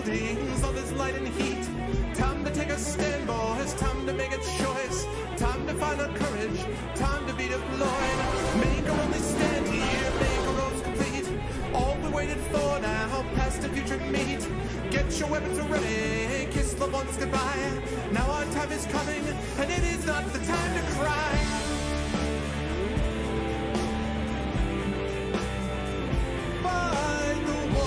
lightnings, all this light and heat. Time to take a stand, boys, time to make a choice. Time to find our courage, time to be deployed. Make our only stand here, make our roads complete. All we waited for now, past the future meet. Get your weapons ready, kiss the ones goodbye. Now our time is coming, and it is not the time to cry. Fight the war.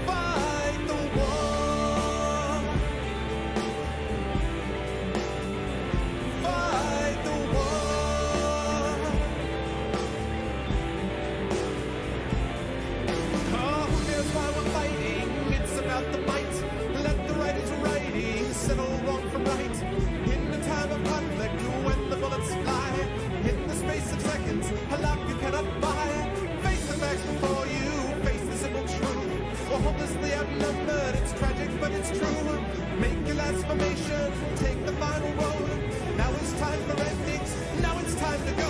Fight the war. Fight the war. Oh, here's why we're fighting. It's about the might. Let the right is righting. Settle wrong from right. In the time of conflict, when the bullets fly. In the space of seconds, a life you cannot buy. Face the facts before you, face the simple truth. We're hopelessly outnumbered, it's tragic but it's true. Make your last formation, take the final road. Now it's time for endings, now it's time to go.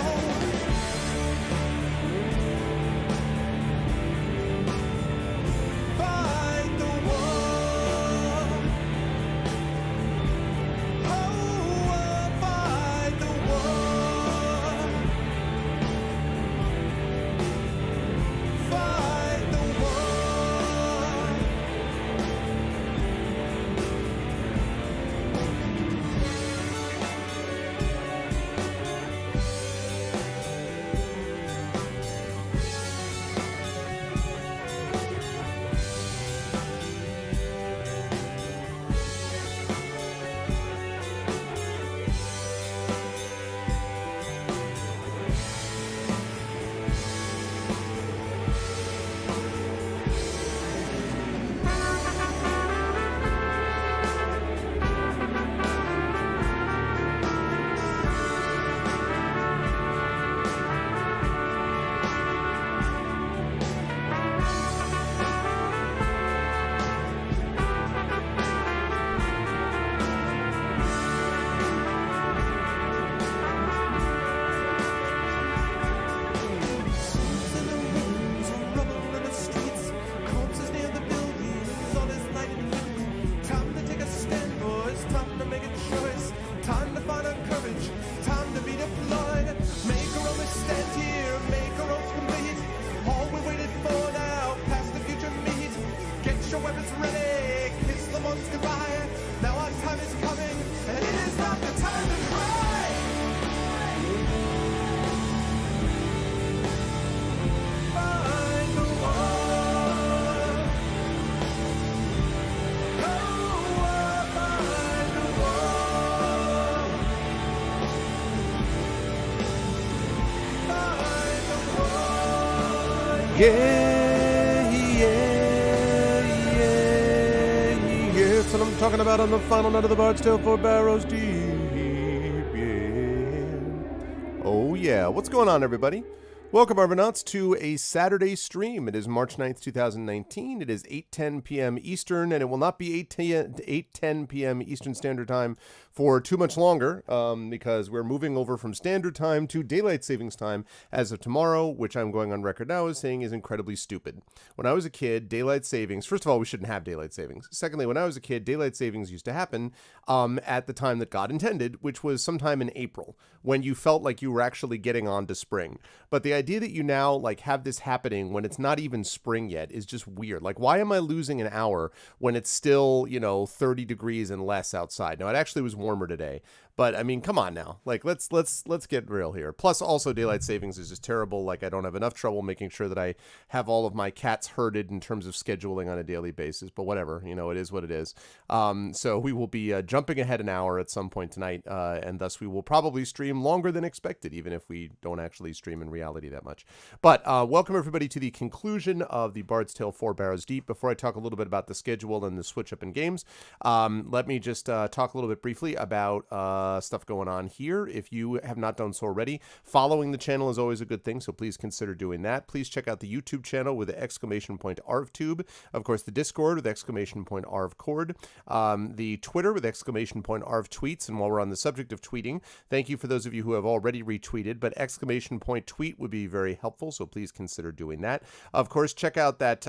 Fight the war. Oh, fight the war. Fight the war. Yeah, that's what I'm talking about on the final night of the Bard's Tale for Barrows Deep. Yeah. Oh yeah, what's going on, everybody? Welcome, Argonauts, to a Saturday stream. It is March 9th, 2019. It is 8:10 p.m. Eastern, and it will not be 8:10 p.m. Eastern Standard Time for too much longer, because we're moving over from Standard Time to Daylight Savings Time as of tomorrow, which I'm going on record now as saying is incredibly stupid. When I was a kid, Daylight Savings, first of all, we shouldn't have Daylight Savings. Secondly, when I was a kid, Daylight Savings used to happen at the time that God intended, which was sometime in April, when you felt like you were actually getting on to spring. But the idea that you now like have this happening when it's not even spring yet is just weird. Like, why am I losing an hour when it's still, 30 degrees and less outside? Now, it actually was warmer today, but I mean, come on now. Like, let's get real here. Plus, also, daylight savings is just terrible. Like, I don't have enough trouble making sure that I have all of my cats herded in terms of scheduling on a daily basis. But whatever, it is what it is. So we will be jumping ahead an hour at some point tonight, and thus we will probably stream longer than expected, even if we don't actually stream in reality that much. But welcome everybody to the conclusion of the Bard's Tale 4 Barrows Deep. Before I talk a little bit about the schedule and the switch up in games, let me just talk a little bit briefly about stuff going on here. If you have not done so already, following the channel is always a good thing, so please consider doing that. Please check out the YouTube channel with the !ArvTube. Of course, the Discord with !ArvCord. The Twitter with !ArvTweets. And while we're on the subject of tweeting, thank you for those of you who have already retweeted, but !tweet would be very helpful, so please consider doing that. Of course, check out that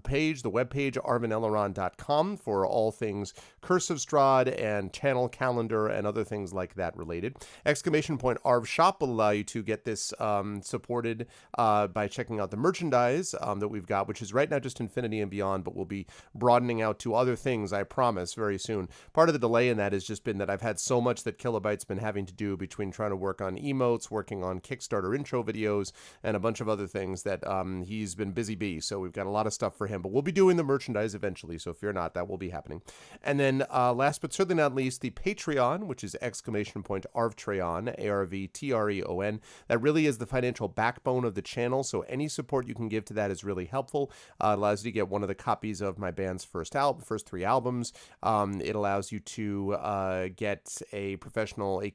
page, the webpage, arvineleron.com, for all things Curse of Strahd and channel calendar and other things like that related. Exclamation point Arv Shop will allow you to get this supported by checking out the merchandise that we've got, which is right now just Infinity and Beyond, but we'll be broadening out to other things, I promise, very soon. Part of the delay in that has just been that I've had so much that Kilobyte's been having to do between trying to work on emotes, working on Kickstarter intro videos, and a bunch of other things that he's been busy bee. So we've got a lot of stuff for him, but we'll be doing the merchandise eventually, so fear not, that will be happening. And then last but certainly not least, the Patreon, which is exclamation point Arvtreon, ARVTREON. That really is the financial backbone of the channel, so any support you can give to that is really helpful. It allows you to get one of the copies of my band's first 3 albums. It allows you to get a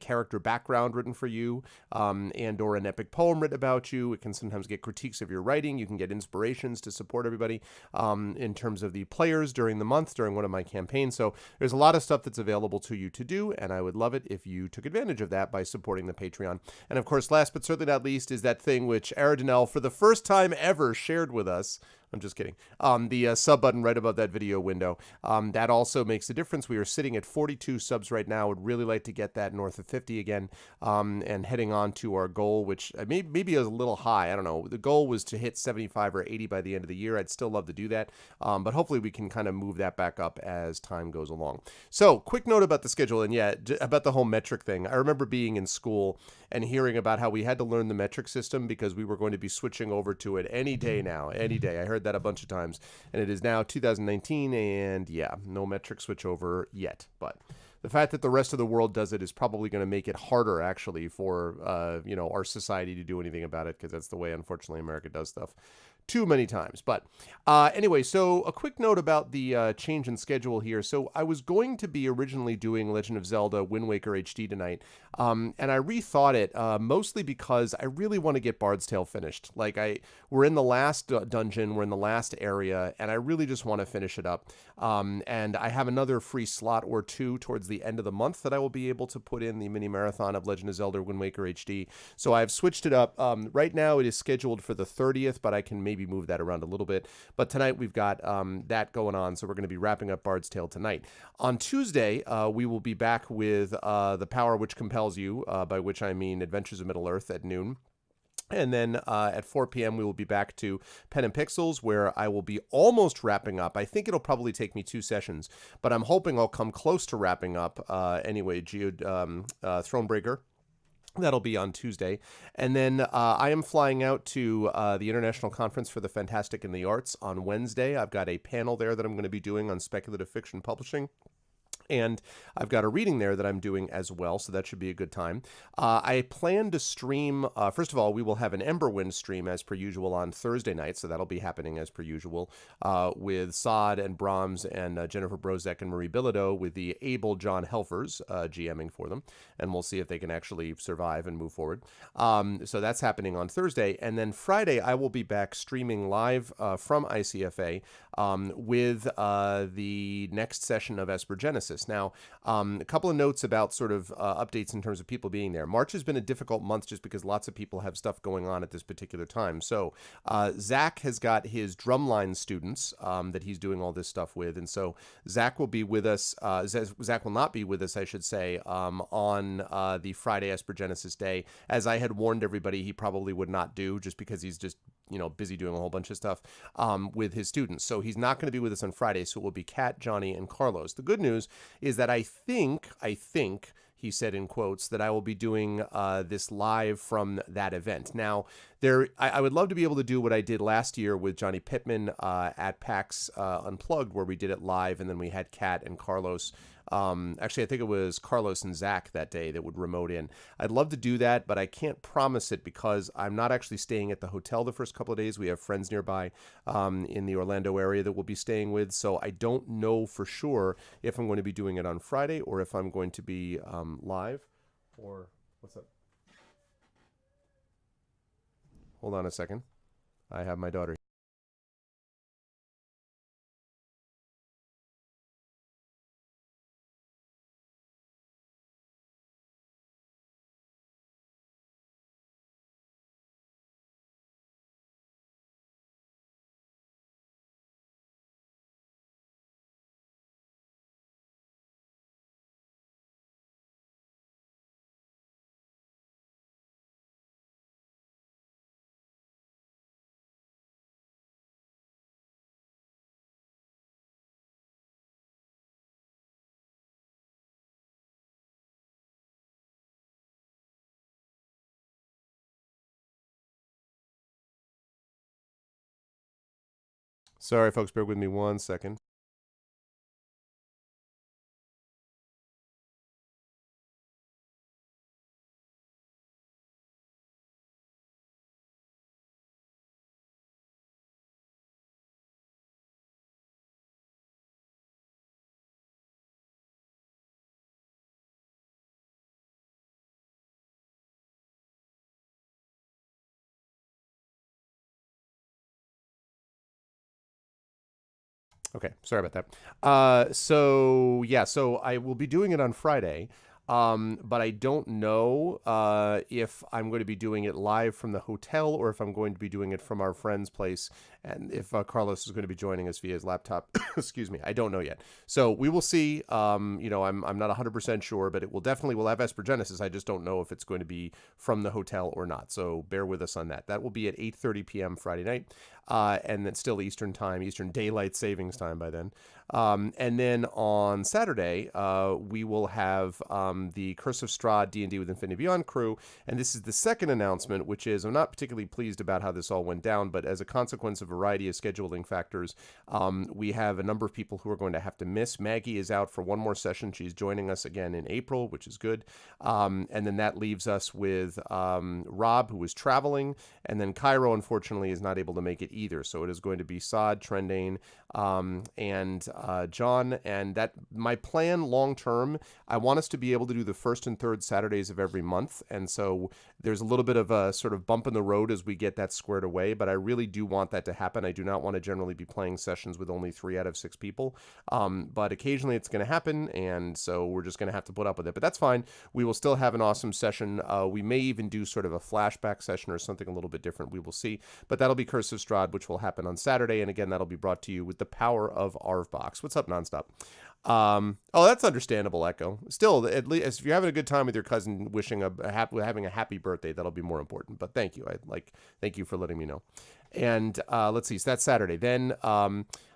character background written for you, and or an epic poem written about you. It can sometimes get critiques of your writing. You can get inspirations to support everybody in terms of the players during the month, during one of my campaigns. So there's a lot of stuff that's available to you to do, and I would love it if you took advantage of that by supporting the Patreon. And of course, last but certainly not least, is that thing which Aradinel, for the first time ever, shared with us. I'm just kidding. The sub button right above that video window. That also makes a difference. We are sitting at 42 subs right now. Would really like to get that north of 50 again, and heading on to our goal, which maybe is a little high. I don't know. The goal was to hit 75 or 80 by the end of the year. I'd still love to do that, but hopefully we can kind of move that back up as time goes along. So, quick note about the schedule, and yeah, about the whole metric thing. I remember being in school and hearing about how we had to learn the metric system because we were going to be switching over to it any day now. Any day. I heard that a bunch of times, and it is now 2019, and yeah, no metric switch over yet. But the fact that the rest of the world does it is probably going to make it harder, actually, for our society to do anything about it, because that's the way, unfortunately, America does stuff too many times. But anyway, so a quick note about the change in schedule here. So I was going to be originally doing Legend of Zelda Wind Waker HD tonight, and I rethought it, mostly because I really want to get Bard's Tale finished. Like, we're in the last dungeon, we're in the last area, and I really just want to finish it up. And I have another free slot or two towards the end of the month that I will be able to put in the mini marathon of Legend of Zelda Wind Waker HD. So I've switched it up. Right now it is scheduled for the 30th, but I can maybe move that around a little bit. But tonight we've got that going on, so we're going to be wrapping up Bard's Tale tonight. On Tuesday, we will be back with The Power Which Compels You, by which I mean Adventures of Middle-earth at noon. And then at 4 p.m., we will be back to Pen and Pixels, where I will be almost wrapping up. I think it'll probably take me 2 sessions, but I'm hoping I'll come close to wrapping up anyway. Thronebreaker. That'll be on Tuesday. And then I am flying out to the International Conference for the Fantastic and the Arts on Wednesday. I've got a panel there that I'm going to be doing on speculative fiction publishing. And I've got a reading there that I'm doing as well, so that should be a good time. I plan to stream, first of all, we will have an Emberwind stream as per usual on Thursday night, so that'll be happening as per usual, with Saad and Brahms and Jennifer Brozek and Marie Bilodeau, with the able John Helfers GMing for them, and we'll see if they can actually survive and move forward. So that's happening on Thursday, and then Friday I will be back streaming live from ICFA with the next session of Esper Genesis. Now, a couple of notes about sort of updates in terms of people being there. March has been a difficult month just because lots of people have stuff going on at this particular time. So Zach has got his drumline students that he's doing all this stuff with. And so Zach will be with us. Zach will not be with us, I should say, on the Friday Esper Genesis day. As I had warned everybody, he probably would not do, just because he's just busy doing a whole bunch of stuff with his students. So he's not going to be with us on Friday. So it will be Kat, Johnny, and Carlos. The good news is that I think, he said in quotes, that I will be doing this live from that event. Now, I would love to be able to do what I did last year with Johnny Pittman at PAX Unplugged, where we did it live, and then we had Kat and Carlos. Actually, I think it was Carlos and Zach that day that would remote in. I'd love to do that, but I can't promise it because I'm not actually staying at the hotel the first couple of days. We have friends nearby in the Orlando area that we'll be staying with, so I don't know for sure if I'm going to be doing it on Friday or if I'm going to be live. Or what's up? Hold on a second. I have my daughter Sorry, folks, bear with me 1 second. Okay, sorry about that. So I will be doing it on Friday, but I don't know if I'm going to be doing it live from the hotel or if I'm going to be doing it from our friend's place, and if Carlos is going to be joining us via his laptop. Excuse me, I don't know yet. So we will see. I'm not 100% sure, but we'll have Espergenesis. I just don't know if it's going to be from the hotel or not. So bear with us on that. That will be at 8:30 p.m. Friday night. And then still Eastern time, Eastern Daylight Savings Time by then. And then on Saturday, we will have the Curse of Strahd D&D with Infinity Beyond crew. And this is the second announcement, which is I'm not particularly pleased about how this all went down, but as a consequence of a variety of scheduling factors, we have a number of people who are going to have to miss. Maggie is out for one more session. She's joining us again in April, which is good. And then that leaves us with Rob, who is traveling. And then Cairo, unfortunately, is not able to make it either. So it is going to be Saad, Trendane, and John. And that my plan long term, I want us to be able to do the first and third Saturdays of every month. And so there's a little bit of a sort of bump in the road as we get that squared away. But I really do want that to happen. I do not want to generally be playing sessions with only 3 out of 6 people. But occasionally it's going to happen. And so we're just going to have to put up with it. But that's fine. We will still have an awesome session. We may even do sort of a flashback session or something a little bit different. We will see. But that'll be Curse of Strahd, which will happen on Saturday. And again, that'll be brought to you with the power of Arvbox. What's up, Nonstop? That's understandable, Echo. Still, at least if you're having a good time with your cousin, wishing having a happy birthday, that'll be more important. But thank you. Thank you for letting me know. And let's see. So that's Saturday. Then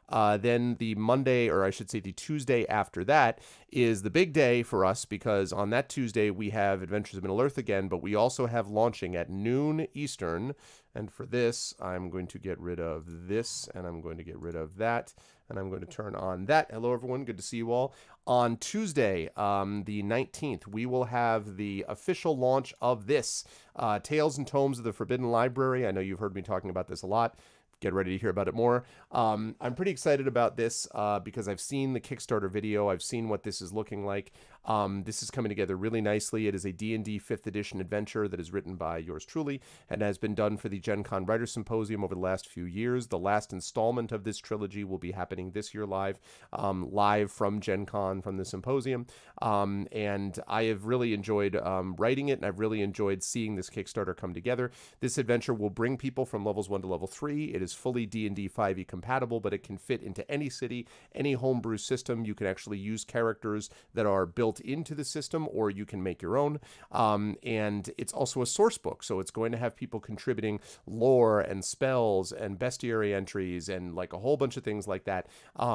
the Monday, or I should say the Tuesday after that, is the big day for us because on that Tuesday we have Adventures of Middle-earth again, but we also have launching at noon Eastern. And for this, I'm going to get rid of this, and I'm going to get rid of that, and I'm going to turn on that. Hello, everyone. Good to see you all. On Tuesday, the 19th, we will have the official launch of this, Tales and Tomes of the Forbidden Library. I know you've heard me talking about this a lot. Get ready to hear about it more. I'm pretty excited about this because I've seen the Kickstarter video. I've seen what this is looking like. This is coming together really nicely. It is a D&D 5th edition adventure that is written by yours truly and has been done for the Gen Con Writers Symposium over the last few years. The last installment of this trilogy will be happening this year live from Gen Con, from the symposium. And I have really enjoyed writing it, and I've really enjoyed seeing this Kickstarter come together. This adventure will bring people from levels 1 to level 3. It is fully D&D 5e compatible, but it can fit into any city, any homebrew system. You can actually use characters that are built into the system, or you can make your own. And it's also a source book, so it's going to have people contributing lore and spells and bestiary entries and like a whole bunch of things like that,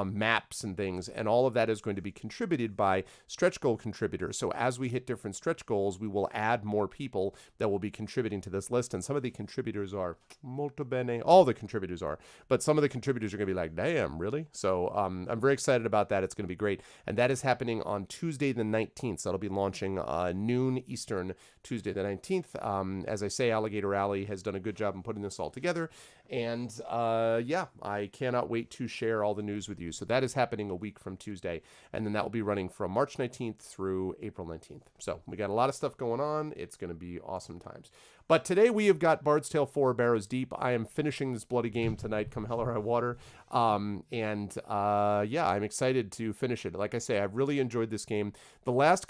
maps and things, and all of that is going to be contributed by stretch goal contributors. So as we hit different stretch goals, we will add more people that will be contributing to this list, and some of the contributors are molto bene, all the contributors are, but some of the contributors are going to be like, damn, really? So I'm very excited about that. It's going to be great, and that is happening on Tuesday the 19th. So that'll be launching noon Eastern, Tuesday the 19th. As I say, Alligator Alley has done a good job in putting this all together, and I cannot wait to share all the news with you. So that is happening a week from Tuesday, and then that will be running from March 19th through April 19th. So we got a lot of stuff going on. It's going to be awesome times. But today we have got Bard's Tale 4, Barrows Deep. I am finishing this bloody game tonight, come hell or high water. I'm excited to finish it. Like I say, I've really enjoyed this game. The last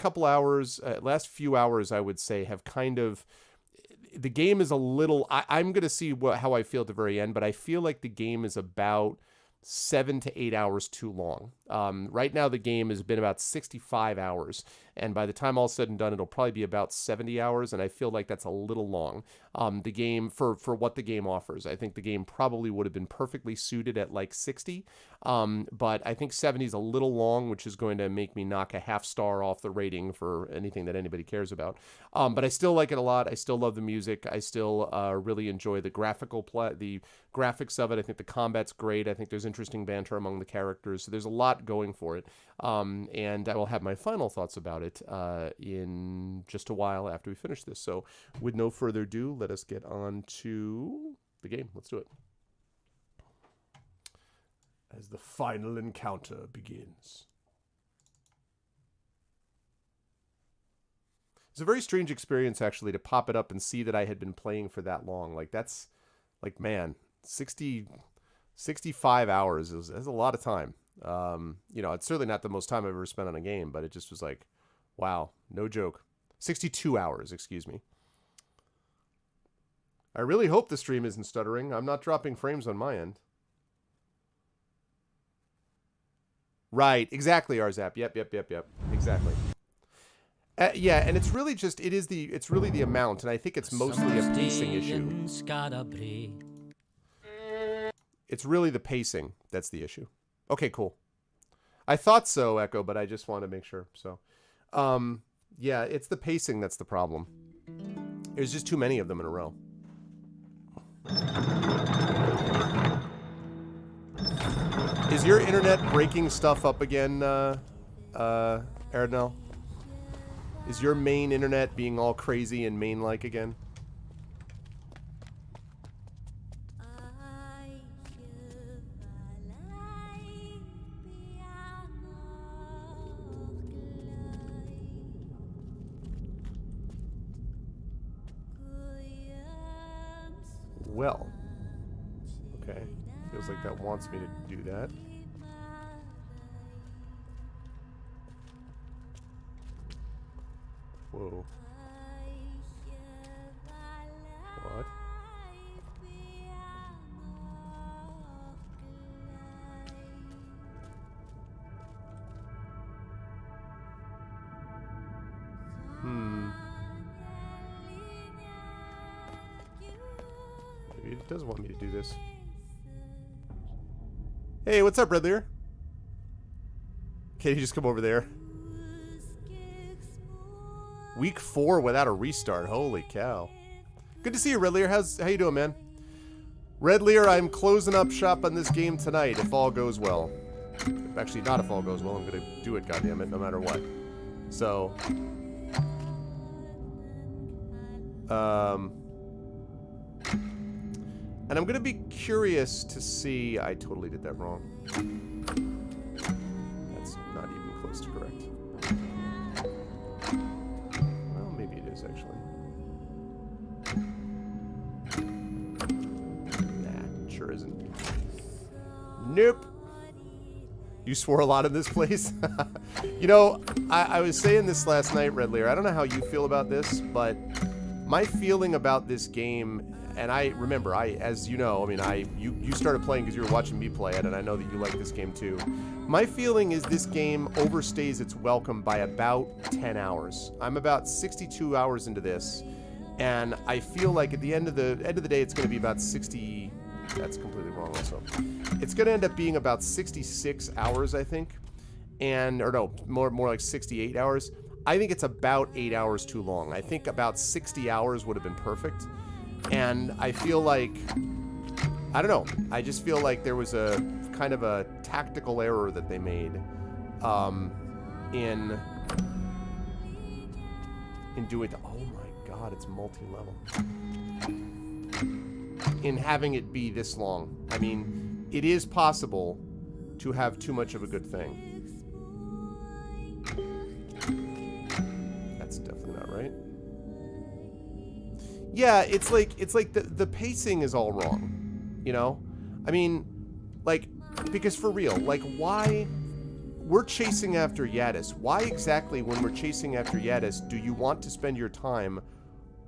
few hours, I would say, have kind of... The game is a little... I'm going to see how I feel at the very end, but I feel like the game is about 7 to 8 hours too long. Right now, the game has been about 65 hours, and by the time all's said and done, it'll probably be about 70 hours, and I feel like that's a little long. The game, for what the game offers, I think the game probably would have been perfectly suited at like 60, but I think 70 is a little long, which is going to make me knock a half star off the rating for anything that anybody cares about. But I still like it a lot. I still love the music. I still really enjoy the the graphics of it. I think the combat's great. I think there's interesting banter among the characters. So there's a lot going for it. And I will have my final thoughts about it in just a while after we finish this. So with no further ado, let us get on to the game. Let's do it. As the final encounter begins. It's a very strange experience, actually, to pop it up and see that I had been playing for that long. Like, that's, like, man, 65 hours is a lot of time. You know, it's certainly not the most time I've ever spent on a game, but it just was like, wow, no joke. 62 hours, excuse me. I really hope the stream isn't stuttering. I'm not dropping frames on my end. Right, exactly, Arzap. Yep. Exactly. Yeah, and it's really just, it's really the amount, and I think it's mostly a pacing issue. It's really the pacing that's the issue. Okay, cool. I thought so, Echo, but I just want to make sure. So, yeah, it's the pacing that's the problem. There's just too many of them in a row. Is your internet breaking stuff up again, Aradnell? Is your main internet being all crazy and main-like again? Well, okay. Feels like that wants me to do that. Whoa. What? Maybe it does want me to do this. Hey, what's up, Red Lear? Can you just come over there? Week 4 without a restart. Holy cow. Good to see you, Red Lear. How you doing, man? Red Lear, I'm closing up shop on this game tonight if all goes well. Actually, not if all goes well. I'm going to do it, goddammit, no matter what. So... and I'm going to be curious to see... I totally did that wrong. That's not even close to correct. Well, maybe it is, actually. Nah, sure isn't. Nope. You swore a lot in this place? You know, I was saying this last night, Red Lear. I don't know how you feel about this, but my feeling about this game... And I remember, as you know, I mean, you started playing because you were watching me play it, and I know that you like this game too. My feeling is this game overstays its welcome by about 10 hours. I'm about 62 hours into this, and I feel like at the end of the day, it's going to be about 60. That's completely wrong. Also, it's going to end up being about 66 hours, I think, or no, more like 68 hours. I think it's about 8 hours too long. I think about 60 hours would have been perfect. And I feel like, I don't know, I just feel like there was a kind of a tactical error that they made in doing the, oh my god, it's multi-level. In having it be this long. I mean, it is possible to have too much of a good thing. That's definitely not right. Yeah, it's like the pacing is all wrong, you know? I mean, like, because for real, like, why... We're chasing after Yadis. Why exactly, when we're chasing after Yadis, do you want to spend your time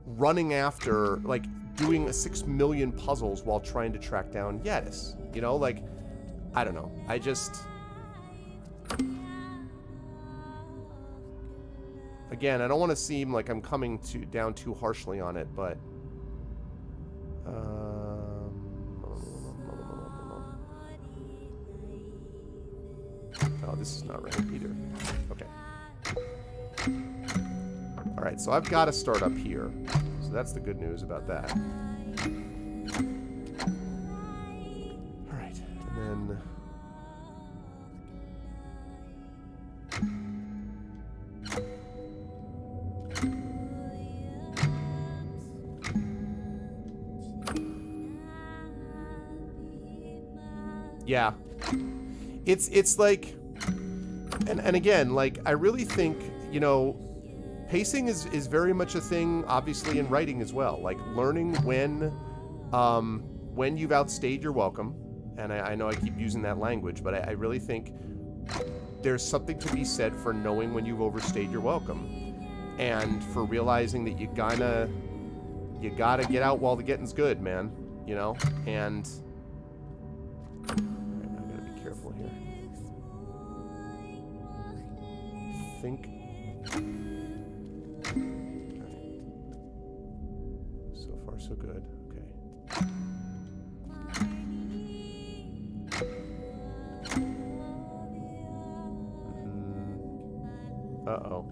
running after, like, doing 6 million puzzles while trying to track down Yadis? You know, like, I don't know. Again, I don't want to seem like I'm coming down too harshly on it, but... Oh, this is not right either. Okay. Alright, so I've got to start up here. So that's the good news about that. Alright, and then... Yeah. It's like... And again, like, I really think, you know, pacing is very much a thing, obviously, in writing as well. Like, learning when you've outstayed your welcome. And I know I keep using that language, but I really think there's something to be said for knowing when you've overstayed your welcome. And for realizing that you gotta get out while the getting's good, man. You know? And... I gotta be careful here. I think... Right. So far, so good. Okay. Uh-oh.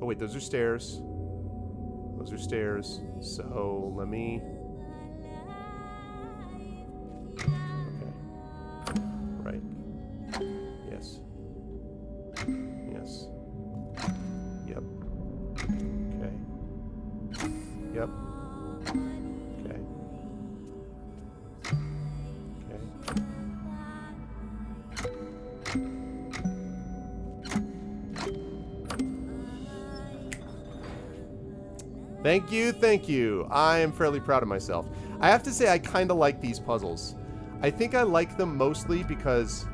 Oh, wait, those are stairs. Those are stairs. So, let me... Okay. Right. Yes. Yes. Yep. Okay. Yep. Okay. Okay. Thank you, thank you. I am fairly proud of myself. I have to say I kind of like these puzzles. I think I like them mostly because...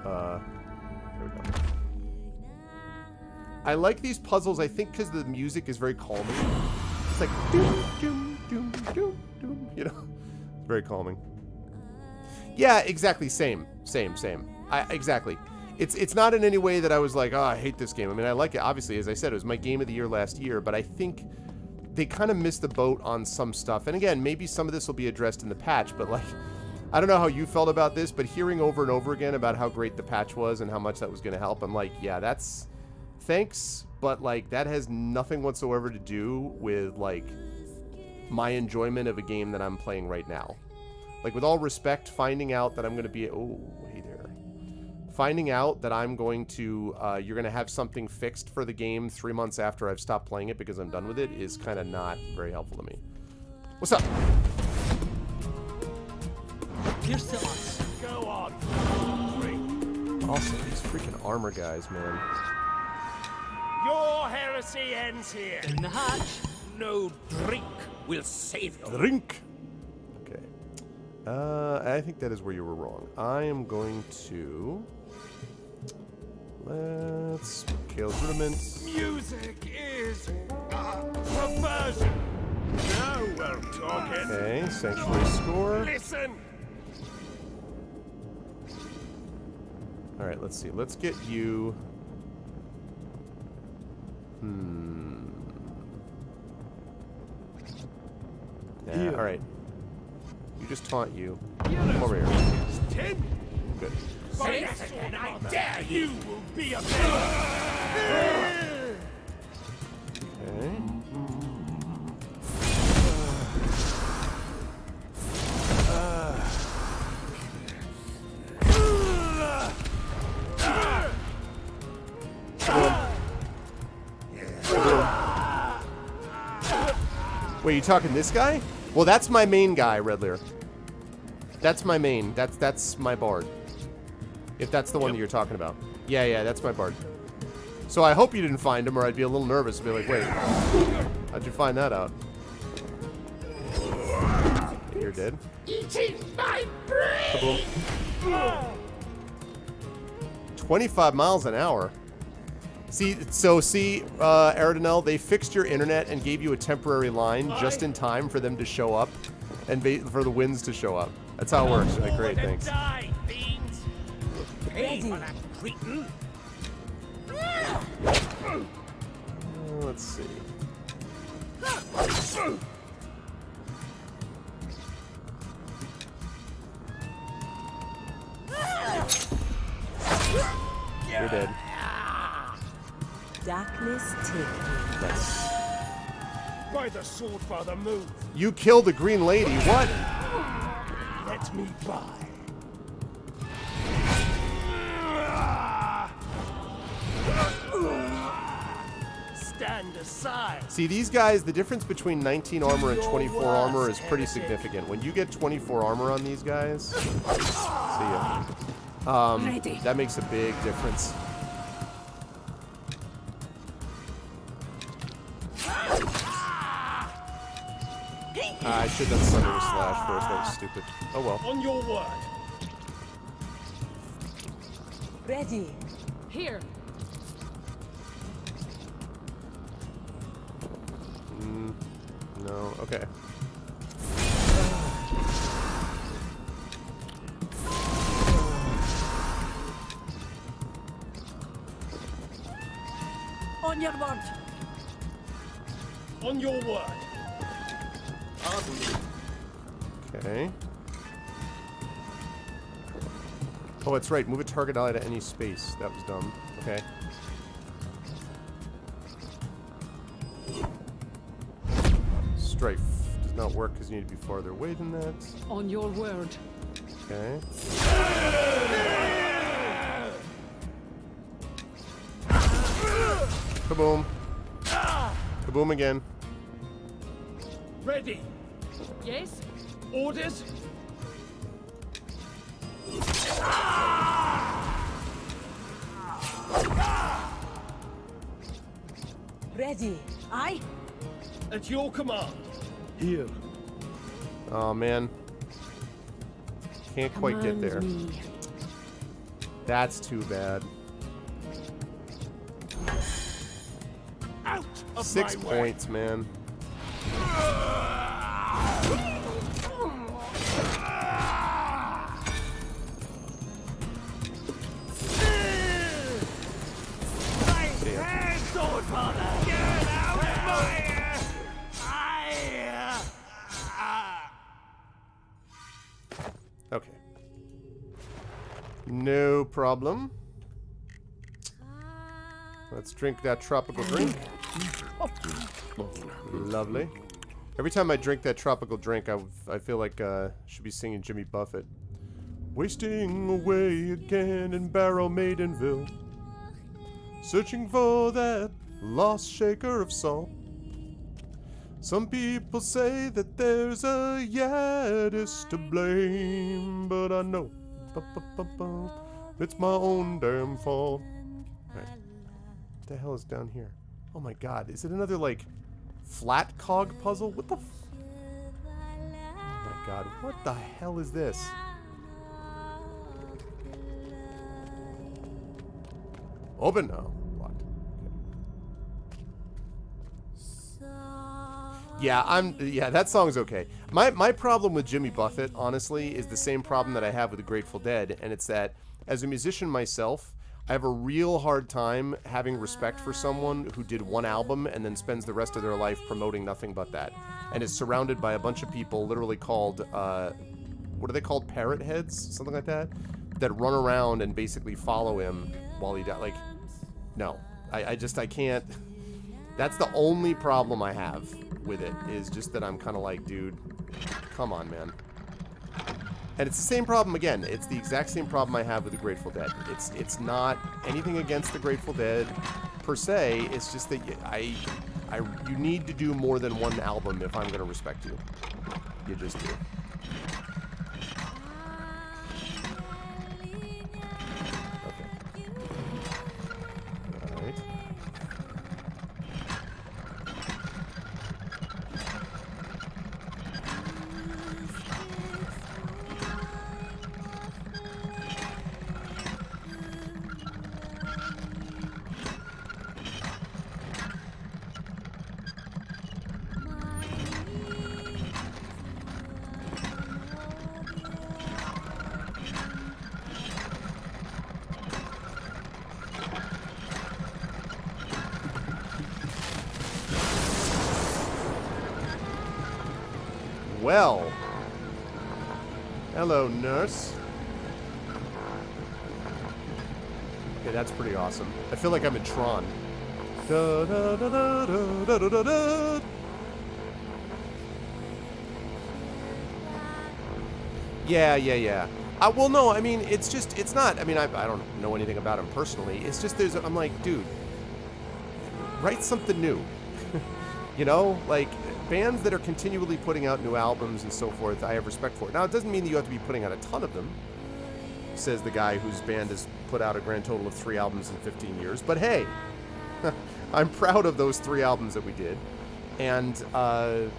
Whoa. There we go. I like these puzzles, I think, because the music is very calming. It's like... Doom, doom, doom, doom, doom. You know? It's very calming. Yeah, exactly. Same. Exactly. It's not in any way that I was like, oh, I hate this game. I mean, I like it. Obviously, as I said, it was my game of the year last year, but I think they kind of missed the boat on some stuff. And again, maybe some of this will be addressed in the patch, but like, I don't know how you felt about this, but hearing over and over again about how great the patch was and how much that was going to help, I'm like, yeah, that's... Thanks, but like, that has nothing whatsoever to do with like my enjoyment of a game that I'm playing right now. Like, with all respect, finding out that I'm going to be... Oh, hey there. Finding out that I'm going to, you're going to have something fixed for the game 3 months after I've stopped playing it because I'm done with it is kind of not very helpful to me. What's up? Here's to us. Go on. Also, these freaking armor guys, man. Your heresy ends here. In the hatch. No drink will save you. Drink! Okay. I think that is where you were wrong. I am going to... Let's... Kale's Rudiment. Music is perversion. Now we're talking. Okay, Sanctuary Score. Listen. Alright, let's see. Let's get you... Nah, alright. You just taunt you. Come over here. Good. Say that again, I dare you! Will be a man. Okay. Wait, you talking this guy? Well, that's my main guy, Redlear. That's my main. That's my bard. If that's the one that you're talking about. Yeah, that's my bard. So I hope you didn't find him, or I'd be a little nervous and be like, wait, how'd you find that out? You're dead. Eating my brain! Kaboom. 25 miles an hour. See, Aridinel, they fixed your internet and gave you a temporary line just in time for them to show up and for the winds to show up. That's how it works. Like, great, thanks. Die, fiends. Pay for that cretin. Darkness take me. Nice. By the sword, father, move. You killed the green lady. What? Let me by. Stand aside. See, these guys, the difference between 19 armor and 24 armor is pretty significant. When you get 24 armor on these guys, see ya. That makes a big difference. I should have done Thunder Slash first. That was stupid. Oh well. On your word. Ready. Here. No. Okay. On your word. On your word. Okay. Oh, that's right. Move a target ally to any space. That was dumb. Okay. Strife does not work because you need to be farther away than that. On your word. Okay. Kaboom. Kaboom again. Ready. Yes? Orders. Ready. Aye. At your command. Here. Oh man. Can't quite get there. Me. That's too bad. Out of 6 my way. points, man. Damn. Sword, father. Get out of my. Okay. No problem. Let's drink that tropical drink. Lovely. Every time I drink that tropical drink, I feel like I should be singing Jimmy Buffett. Wasting away again in Barrow Maidenville. Searching for that lost shaker of salt. Some people say that there's a Yadis to blame, but I know it's my own damn fault. Right. What the hell is down here? Oh my god, is it another, like, flat cog puzzle? What the f... Oh my god, what the hell is this? Open now. Locked. Okay. Yeah, that song's okay. My problem with Jimmy Buffett, honestly, is the same problem that I have with the Grateful Dead, and it's that, as a musician myself, I have a real hard time having respect for someone who did one album and then spends the rest of their life promoting nothing but that, and is surrounded by a bunch of people literally called, what are they called, parrot heads? Something like that? That run around and basically follow him while he dies. Like, no. I can't. That's the only problem I have with it, is just that I'm kind of like, dude, come on, man. And it's the same problem again. It's the exact same problem I have with the Grateful Dead. It's not anything against the Grateful Dead per se. It's just that you need to do more than one album if I'm going to respect you. You just do. Okay. All right. Well, hello, nurse. Okay, that's pretty awesome. I feel like I'm in Tron. Da, da, da, da, da, da, da, da. Yeah. Well, no, I mean, it's not, I mean, I don't know anything about him personally. It's just, I'm like, dude, write something new. You know, like, bands that are continually putting out new albums and so forth, I have respect for. Now, it doesn't mean that you have to be putting out a ton of them, says the guy whose band has put out a grand total of 3 albums in 15 years. But hey, I'm proud of those 3 albums that we did. And,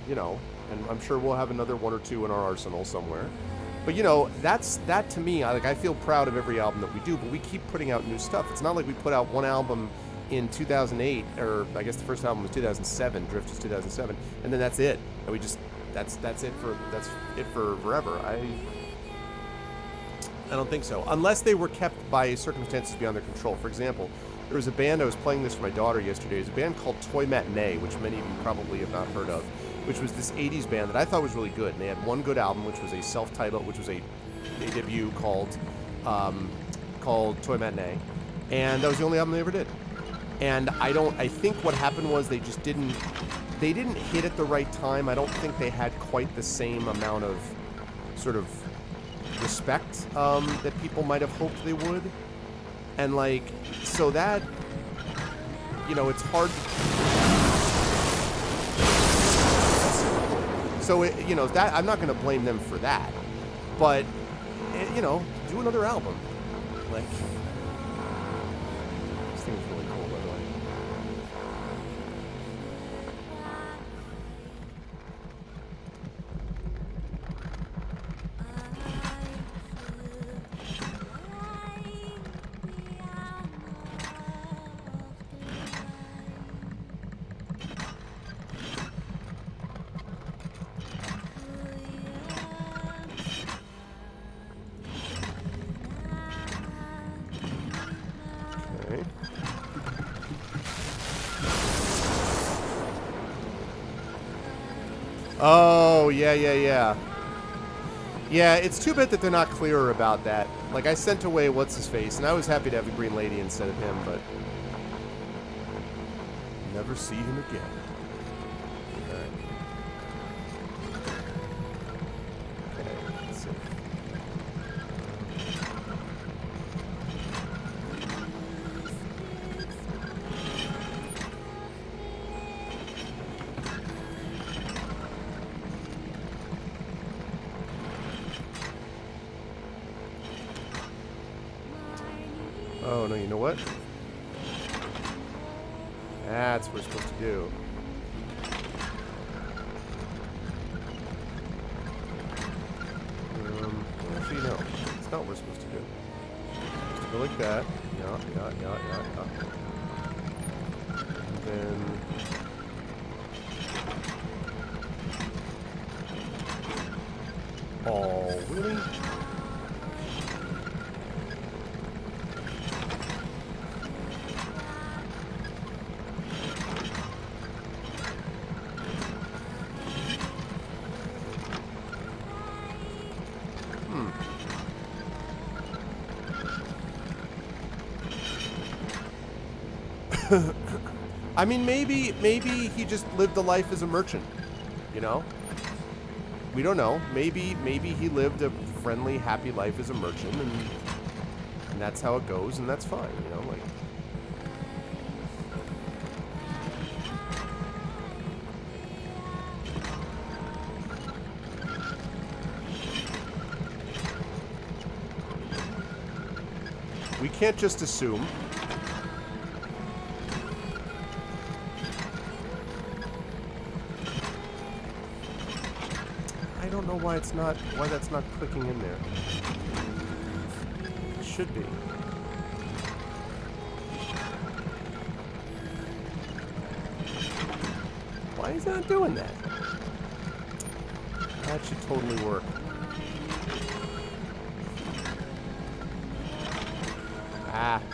you know, and I'm sure we'll have another 1 or 2 in our arsenal somewhere. But, you know, that to me, I feel proud of every album that we do, but we keep putting out new stuff. It's not like we put out one album in 2008, or I guess the first album was 2007, Drift was 2007, and then that's it. And we just, that's it for forever. I don't think so. Unless they were kept by circumstances beyond their control. For example, there was a band, I was playing this for my daughter yesterday, it was a band called Toy Matinee, which many of you probably have not heard of, which was this 80s band that I thought was really good. And they had one good album, which was a self-titled, which was a debut called Toy Matinee. And that was the only album they ever did. And I think what happened was they didn't hit at the right time. I don't think they had quite the same amount of sort of respect that people might have hoped they would. And like, so that, you know, it's hard. So, you know, that I'm not going to blame them for that. But, you know, do another album. Like, this thing's really cool, by the way. Oh, yeah. Yeah, it's too bad that they're not clearer about that. Like, I sent away What's-His-Face, and I was happy to have the Green Lady instead of him, but never see him again. Alright. Okay, let's see. Oh, no, you know what? That's what we're supposed to do. Actually, no. It's not what we're supposed to do. We're supposed to go like that. Yeah. And then... Oh, really? I mean, maybe he just lived a life as a merchant, you know? We don't know. Maybe he lived a friendly, happy life as a merchant, and that's how it goes, and that's fine, you know? Like, we can't just assume. I don't know why that's not clicking in there. It should be. Why is it not doing that? That should totally work.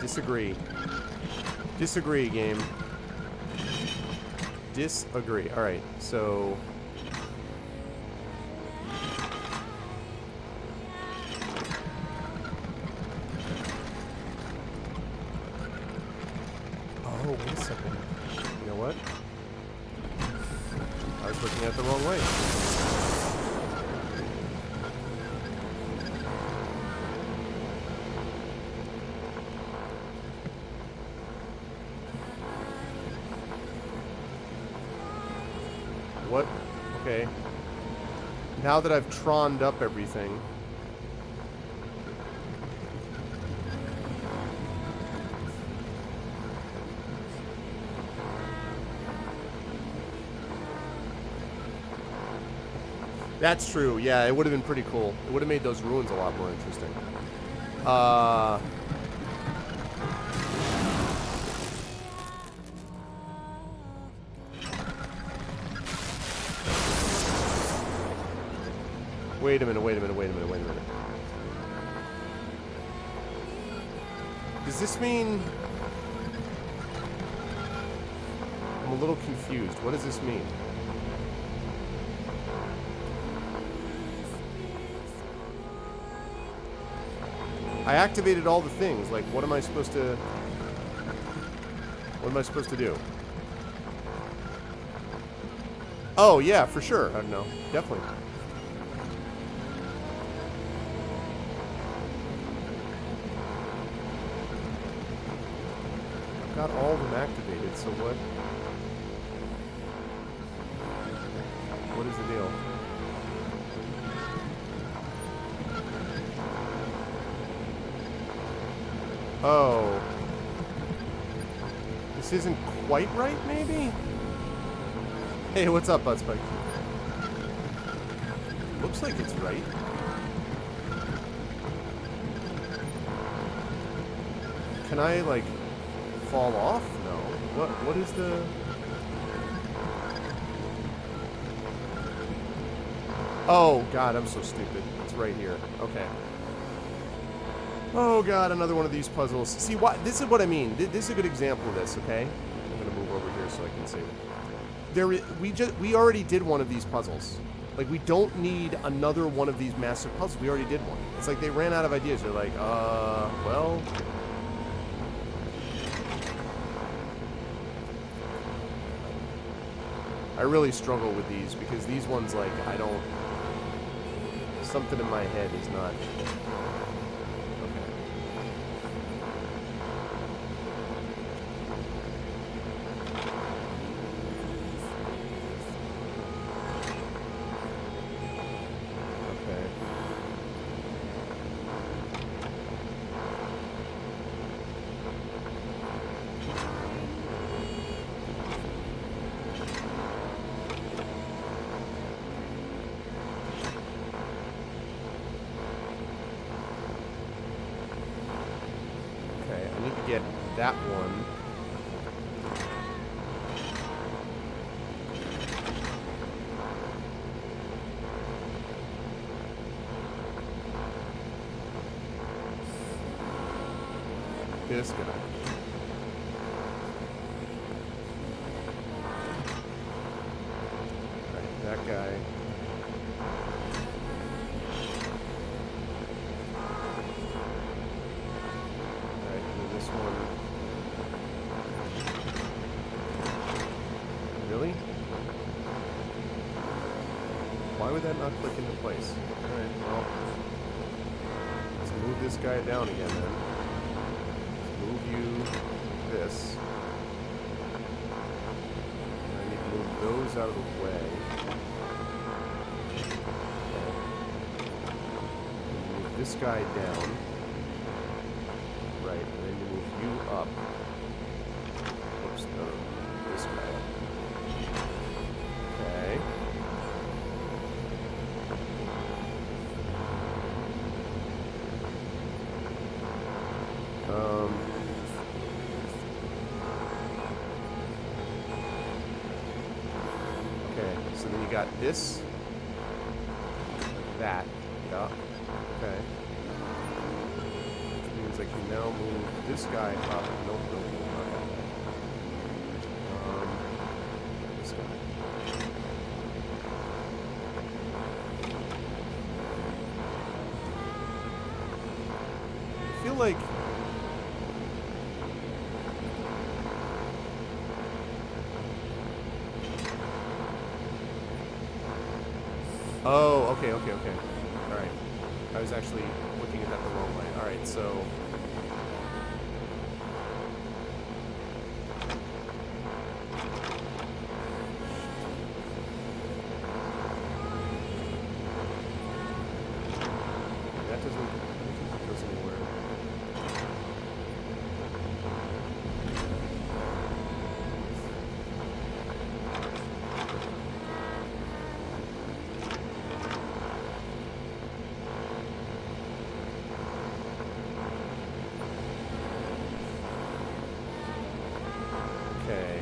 Disagree. Disagree, game. Disagree. Alright, so... Oh, wait a second. You know what? I was looking at it the wrong way. What? Okay. Now that I've troned up everything. That's true. Yeah, it would have been pretty cool. It would have made those ruins a lot more interesting. Wait a minute, wait a minute, wait a minute, wait a minute. Does this mean... I'm a little confused. What does this mean? I activated all the things. Like, what am I supposed to... What am I supposed to do? Oh, yeah, for sure. I don't know. Definitely. I've got all of them activated, so what? What is the deal? Oh. This isn't quite right, maybe? Hey, what's up, Budspike? Looks like it's right. Can I, like, fall off? No. What is the... Oh, God, I'm so stupid. It's right here. Okay. Oh God, another one of these puzzles. See, why? This is what I mean. This is a good example of this. Okay, I'm gonna move over here so I can see it. We already did one of these puzzles. Like, we don't need another one of these massive puzzles. We already did one. It's like they ran out of ideas. They're like, well. I really struggle with these because these ones, like, I don't. Something in my head is not. Get that one. This guy. Right, that guy. Really? Why would that not click into place? Alright, well. Let's move this guy down again then. Let's move you this. And I need to move those out of the way. Okay. Move this guy down. Right, and then you move you up. Oops, no. This guy up. Okay. Okay, so then you got this. That. Yeah. Okay. Which means I can now move this guy up. Nope, nope, nope. Okay. This guy. I feel like Oh, okay. Alright. I was actually looking at that the wrong way. Alright, so... That doesn't... I don't think that goes anywhere. Okay,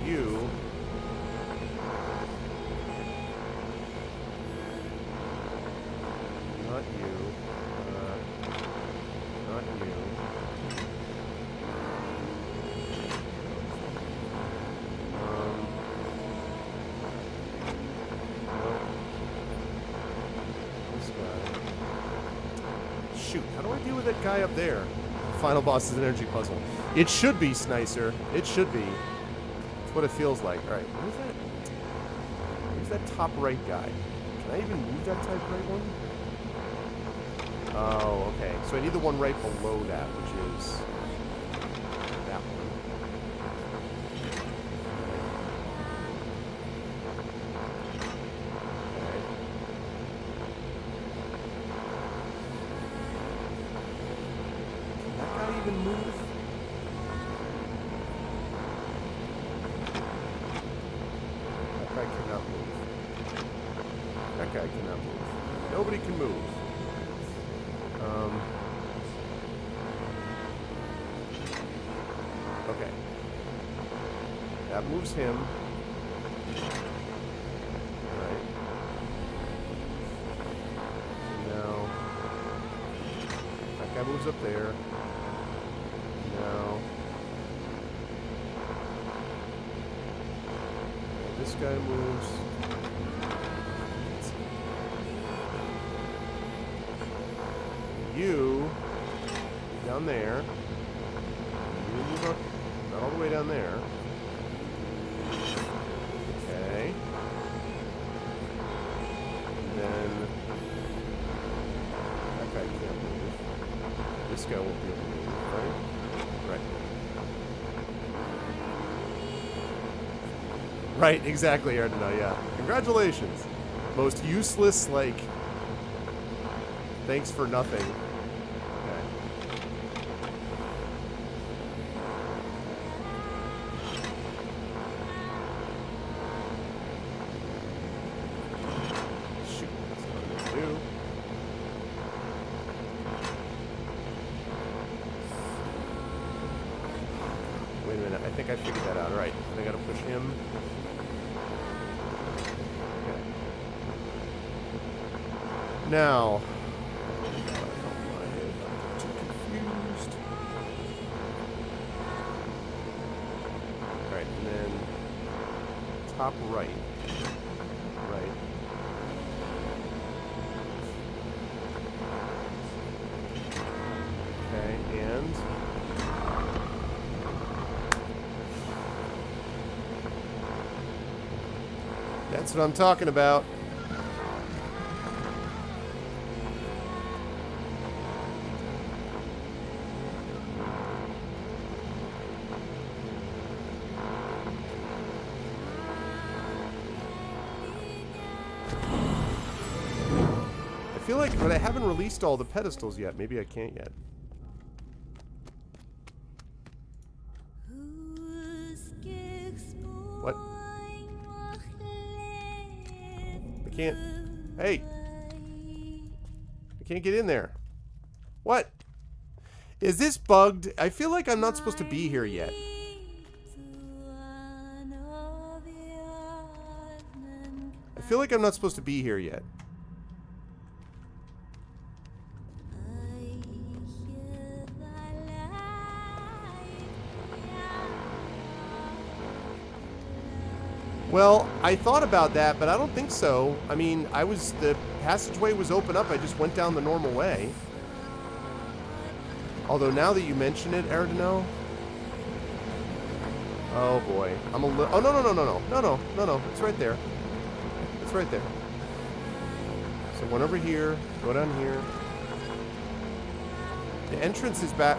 you... Not you. Not you. Nope. This guy. Shoot, how do I deal with that guy up there? Final boss is an energy puzzle. It should be, Snicer. It should be. That's what it feels like. Alright, where's that? Where's that top right guy? Can I even move that type right one? Oh, okay. So I need the one right below that, which is that one. Okay. Can that guy even move? That guy cannot move. That guy cannot move. Nobody can move. Okay. That moves him. Right. Now, that guy moves up there. Now, this guy moves. You down there. You move up, not all the way down there. Okay. And then that guy can't move. This guy won't be able to move, right? Right. Right, exactly, Ardeno, yeah. Congratulations. Most useless, like, thanks for nothing. Okay. Shoot, that's not what I'm gonna do. Wait a minute, I think I figured that out. Alright, I gotta push him. Okay. Now, confused. Alright, and then top right. Right. Okay, and that's what I'm talking about. I feel like, but I haven't released all the pedestals yet. Maybe I can't yet. What? I can't. Hey! I can't get in there. What? Is this bugged? I feel like I'm not supposed to be here yet. I feel like I'm not supposed to be here yet. Well, I thought about that, but I don't think so. I mean, the passageway was open up. I just went down the normal way. Although now that you mention it, Aradino. Oh boy, I'm a little. Oh no! It's right there. It's right there. So one over here. Go down here. The entrance is back.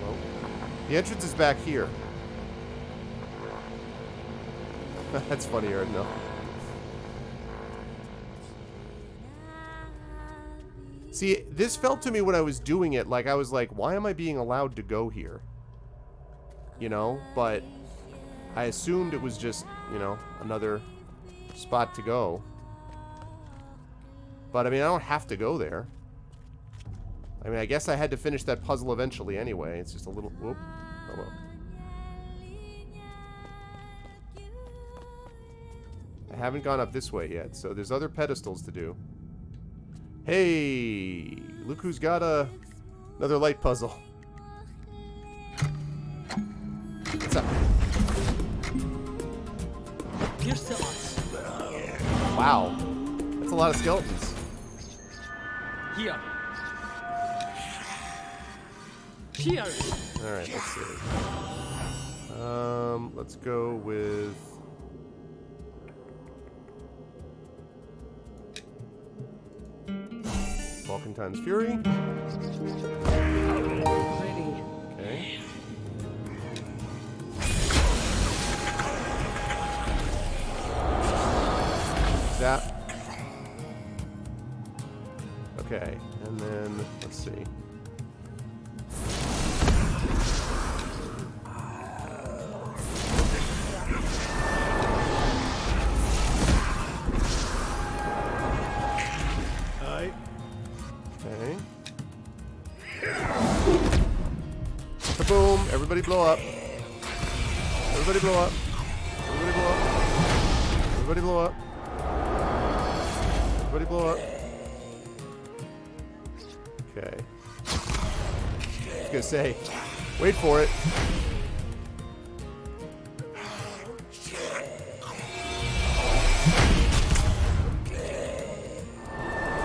Oh. The entrance is back here. That's funny, Aradino. See, this felt to me when I was doing it like I was like, why am I being allowed to go here? You know, but I assumed it was just, you know, another spot to go. But I mean, I don't have to go there. I mean, I guess I had to finish that puzzle eventually anyway. It's just a little, whoop. Oh well. I haven't gone up this way yet, so there's other pedestals to do. Hey, look who's got another light puzzle. What's up? Wow, that's a lot of skeletons. Here. Here. All right, let's see. Let's go with. Vulcantine's Fury. Ready. Okay. That. Okay, and then let's see. Okay. Boom! Everybody blow up. Everybody blow up. Everybody blow up. Everybody blow up. Everybody blow up. Okay. I was gonna say, wait for it.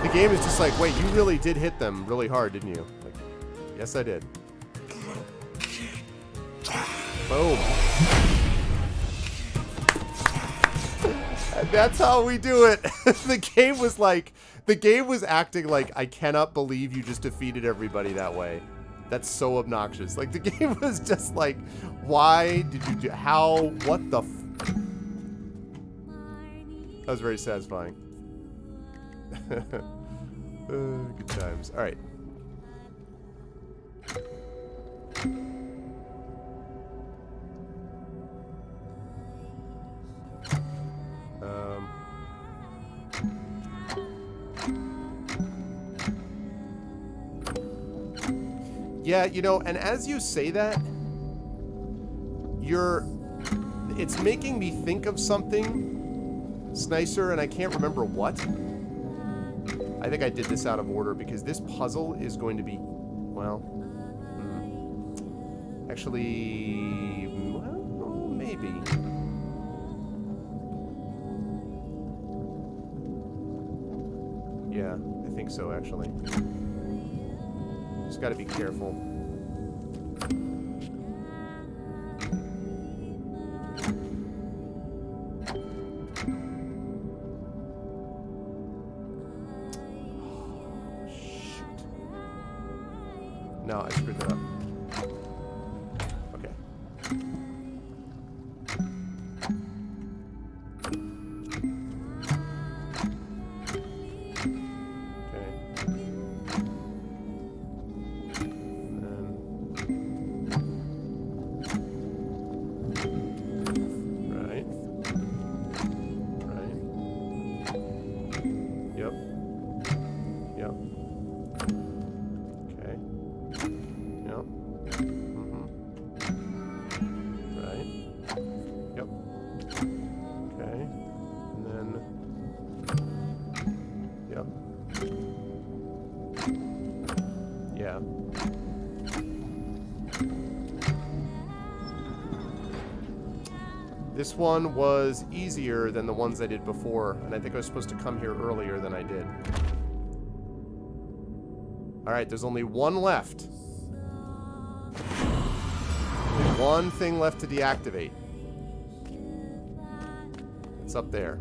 The game is just like, wait, you really did hit them really hard, didn't you? Like, yes, I did. Boom. And that's how we do it. The game was acting like, I cannot believe you just defeated everybody that way. That's so obnoxious. Like, the game was just like, why did you do, how, what the That was very satisfying. Good times. All right. Yeah, you know, and as you say that, it's making me think of something, Snicer, and I can't remember what. I think I did this out of order because this puzzle is going to be, well, actually, well, maybe. Yeah, I think so, actually. Just gotta be careful. No, I screwed that up. Okay. Okay. Right. Right. Yep. Yep. Okay. Yep. Right. Yep. Okay. And then. Yep. Yeah. This one was easier than the ones I did before, and I think I was supposed to come here earlier than I did. Alright, there's only one left. Only one thing left to deactivate. It's up there.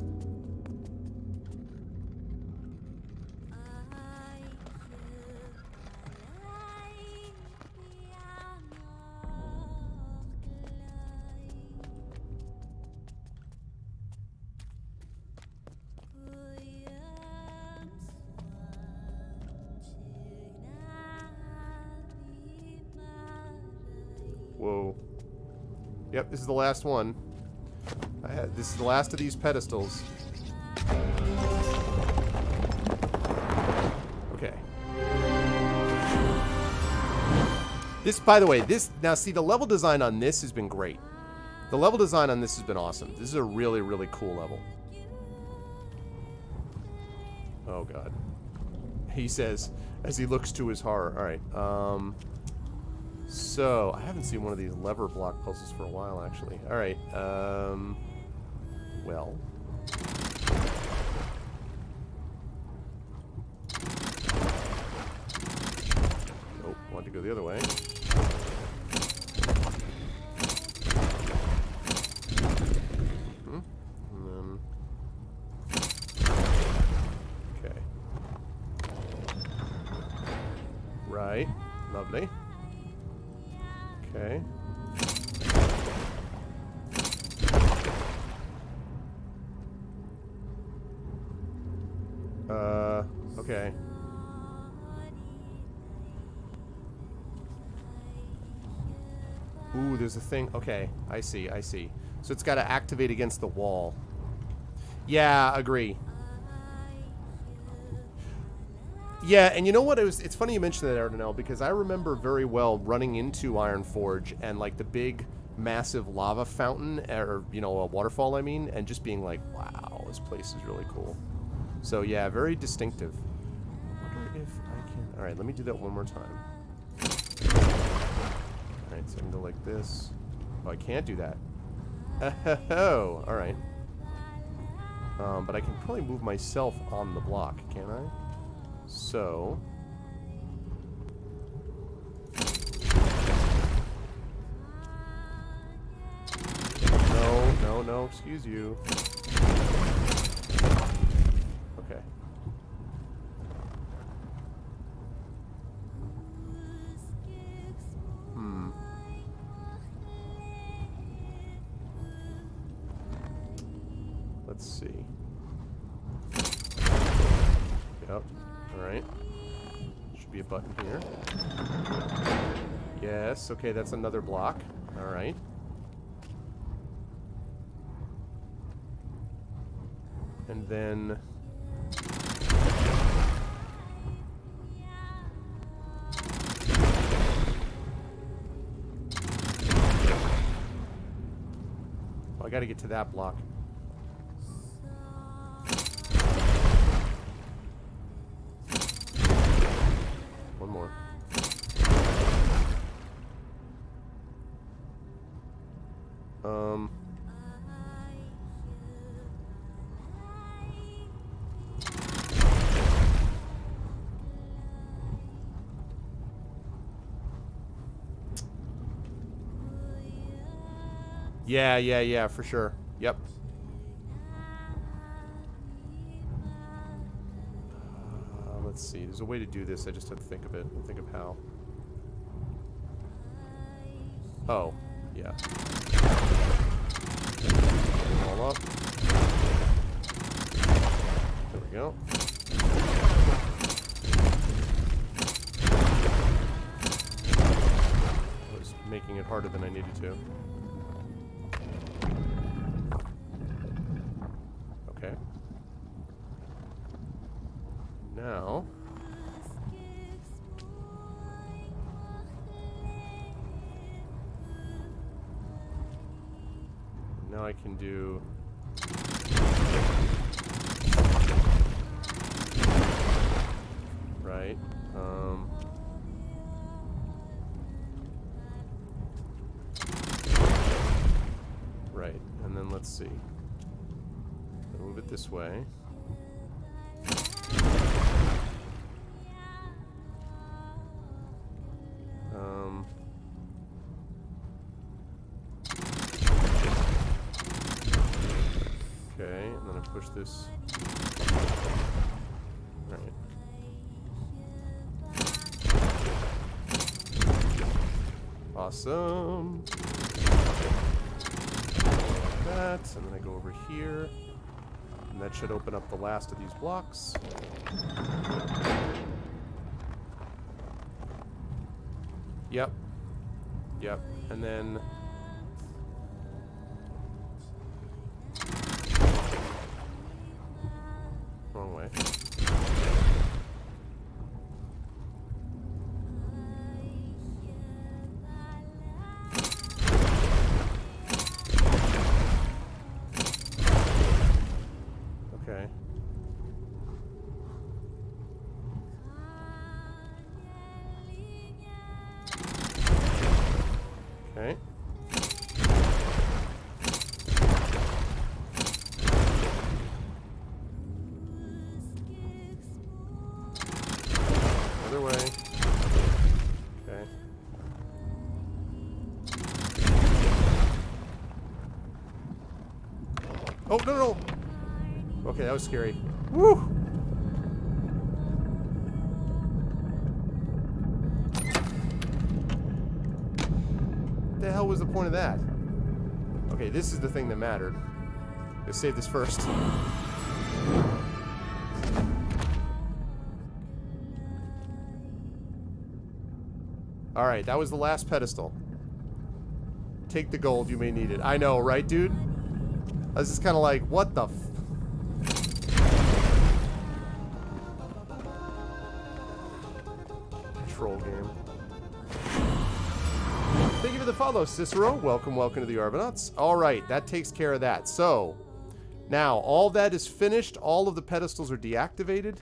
Whoa. Yep, this is the last one. This is the last of these pedestals. Okay. This, by the way, now see, the level design on this has been great. The level design on this has been awesome. This is a really, really cool level. Oh, God. He says, as he looks to his horror. Alright, so, I haven't seen one of these lever block puzzles for a while, actually. Alright, well. Oh, wanted to go the other way. And then... Okay. Right, lovely. Okay. Okay. Ooh, there's a thing. Okay, I see, I see. So it's got to activate against the wall. Yeah, agree. Yeah, and you know what? It's funny you mentioned that, Ardenel, because I remember very well running into Ironforge and, like, the big, massive lava fountain, or, you know, a waterfall, I mean, and just being like, wow, this place is really cool. So, yeah, very distinctive. I wonder if I can... Alright, let me do that one more time. Alright, so I can go like this. Oh, I can't do that. Oh, alright. But I can probably move myself on the block, can't I? So... No, excuse you. Okay. Let's see. Yep. Alright. Should be a button here. Yes, okay, that's another block. Alright. And then... Oh, I gotta get to that block. One more. Yeah, for sure. Yep. Let's see. There's a way to do this. I just have to think of it and think of how. Oh, yeah. All up. There we go. I was making it harder than I needed to. Okay. Now... Now I can do... Right. Right. And then let's see. Move it this way. Okay, and then I push this. Alright. Awesome. That, and then I go over here. And that should open up the last of these blocks. Yep. Yep. And then... wrong way. Okay. Okay. Other way. Okay. Oh, no, no. Okay, that was scary. Woo! What the hell was the point of that? Okay, this is the thing that mattered. Let's save this first. Alright, that was the last pedestal. Take the gold, you may need it. I know, right, dude? I was just kind of like, what the f... Troll game. Thank you for the follow, Cicero. Welcome, welcome to the Argonauts. Alright, that takes care of that. So, now, all that is finished. All of the pedestals are deactivated.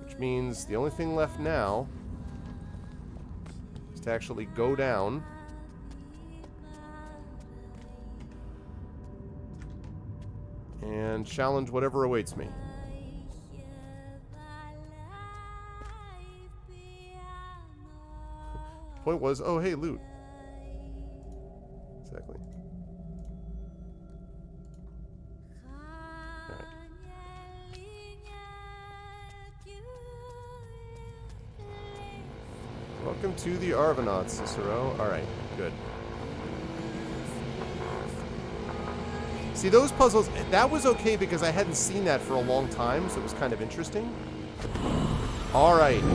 Which means the only thing left now is to actually go down. And challenge whatever awaits me. Point was, oh hey, loot. Exactly. Alright. Welcome to the Argonauts, Cicero. Alright, good. See, those puzzles, that was okay because I hadn't seen that for a long time, so it was kind of interesting. Alright. I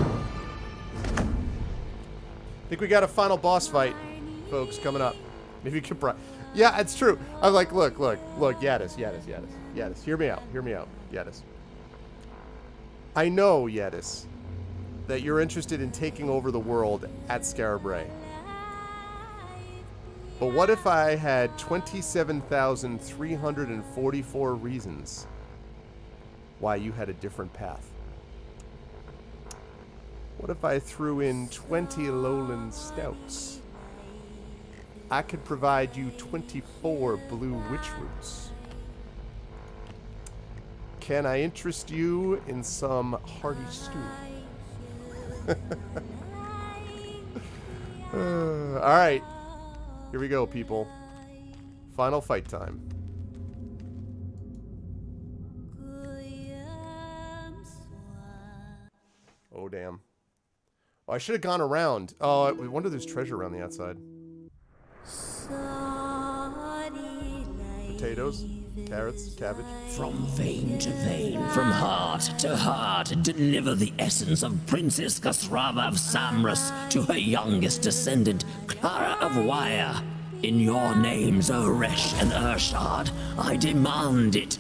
think we got a final boss fight, folks, coming up. Maybe you could... Yeah, it's true. I'm like, look, Yadis. Hear me out, Yadis. I know, Yadis, that you're interested in taking over the world at Scarabray. But what if I had 27,344 reasons why you had a different path? What if I threw in 20 lowland stouts? I could provide you 24 blue witch roots. Can I interest you in some hearty stew? Alright. Here we go, people. Final fight time. Oh, damn. Oh, I should have gone around. Oh, I wonder if there's treasure around the outside. Potatoes, carrots, cabbage. From vein to vein, from heart to heart, deliver the essence of Princess Kasrava of Samras to her youngest descendant, Clara of Wyre. In your names, Oresh and Urshad, I demand it.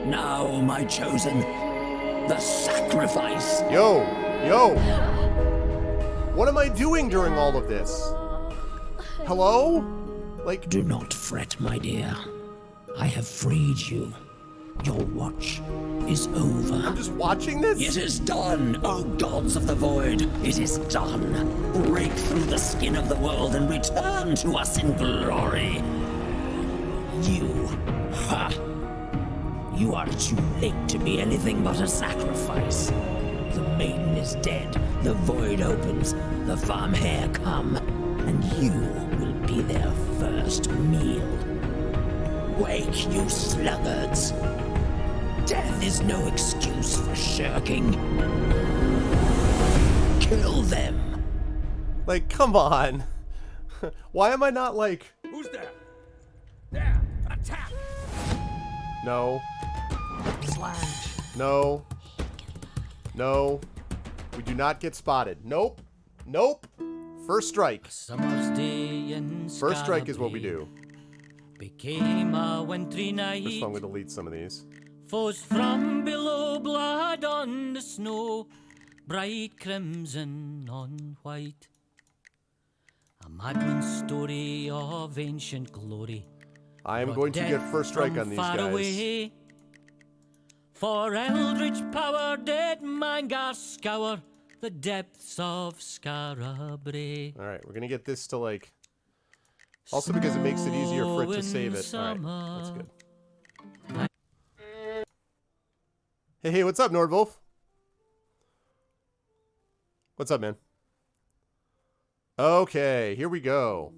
Now, my chosen, the sacrifice. Yo! What am I doing during all of this? Hello? Like, Do not fret, my dear. I have freed you. Your watch is over. I'm just watching this? It is done, O gods of the void. It is done. Break through the skin of the world and return to us in glory. You are too late to be anything but a sacrifice. The maiden is dead. The void opens. The farm hare come, and you will be their first meal. Wake, you sluggards. Death is no excuse for shirking. Kill them. Like, come on. Why am I not like... Who's there? There! Attack! No. Slash. No. No. We do not get spotted. Nope. Nope. First strike. Summer's day in First strike is what we do. Became a wintry night. First one, I'm going to delete some of these. Foes from below, blood on the snow, bright crimson on white. A madman's story of ancient glory. I am going to get first strike on these guys. Away. For eldritch power did Mangar scour the depths of Scarabray. Alright, we're going to get this to like... Also because it makes it easier for it to save it. Alright, that's good. Hey, what's up, Nordwolf? What's up, man? Okay, here we go.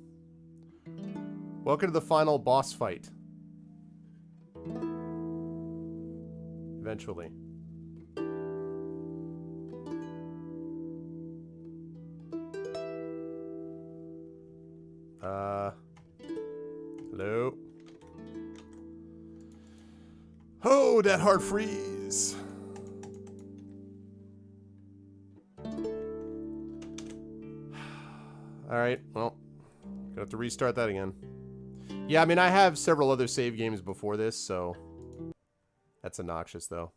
Welcome to the final boss fight. Eventually. Hello? Oh, that hard freeze. Alright, well, gonna have to restart that again. Yeah, I mean, I have several other save games before this, so... That's obnoxious, though.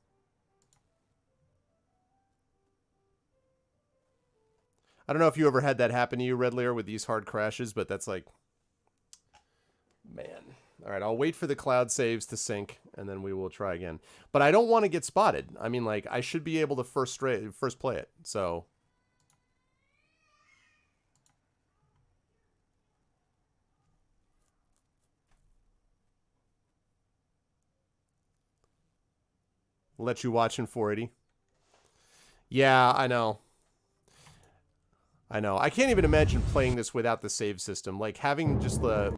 I don't know if you ever had that happen to you, Red Lair, with these hard crashes, but that's like... Man. Alright, I'll wait for the cloud saves to sync, and then we will try again. But I don't want to get spotted. I mean, like, I should be able to first play it, so... Let you watch in 480. Yeah, I know. I know. I can't even imagine playing this without the save system. Like, having just the,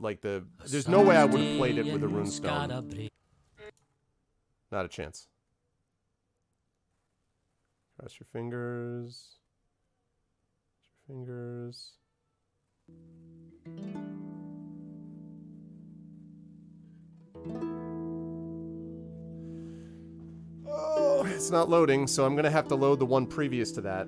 there's no way I would have played it with a runestone. Not a chance. Cross your fingers. Cross your fingers. Oh, it's not loading, so I'm going to have to load the one previous to that.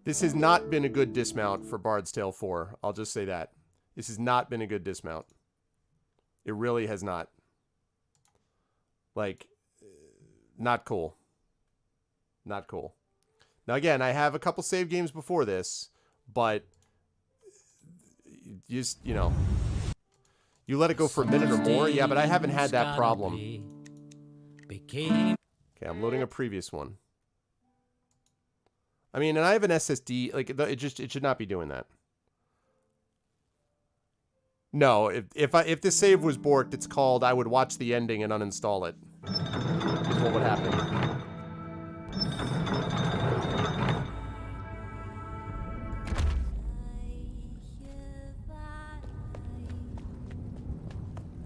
This has not been a good dismount for Bard's Tale 4. I'll just say that. This has not been a good dismount. It really has not. Like, not cool. Not cool. Now, again, I have a couple save games before this, but just, you know, you let it go for a minute or more. Yeah, but I haven't had that problem. Okay, I'm loading a previous one. I mean, and I have an SSD. Like, it should not be doing that. No, if this save was borked, it's called I would watch the ending and uninstall it. Is what would happen.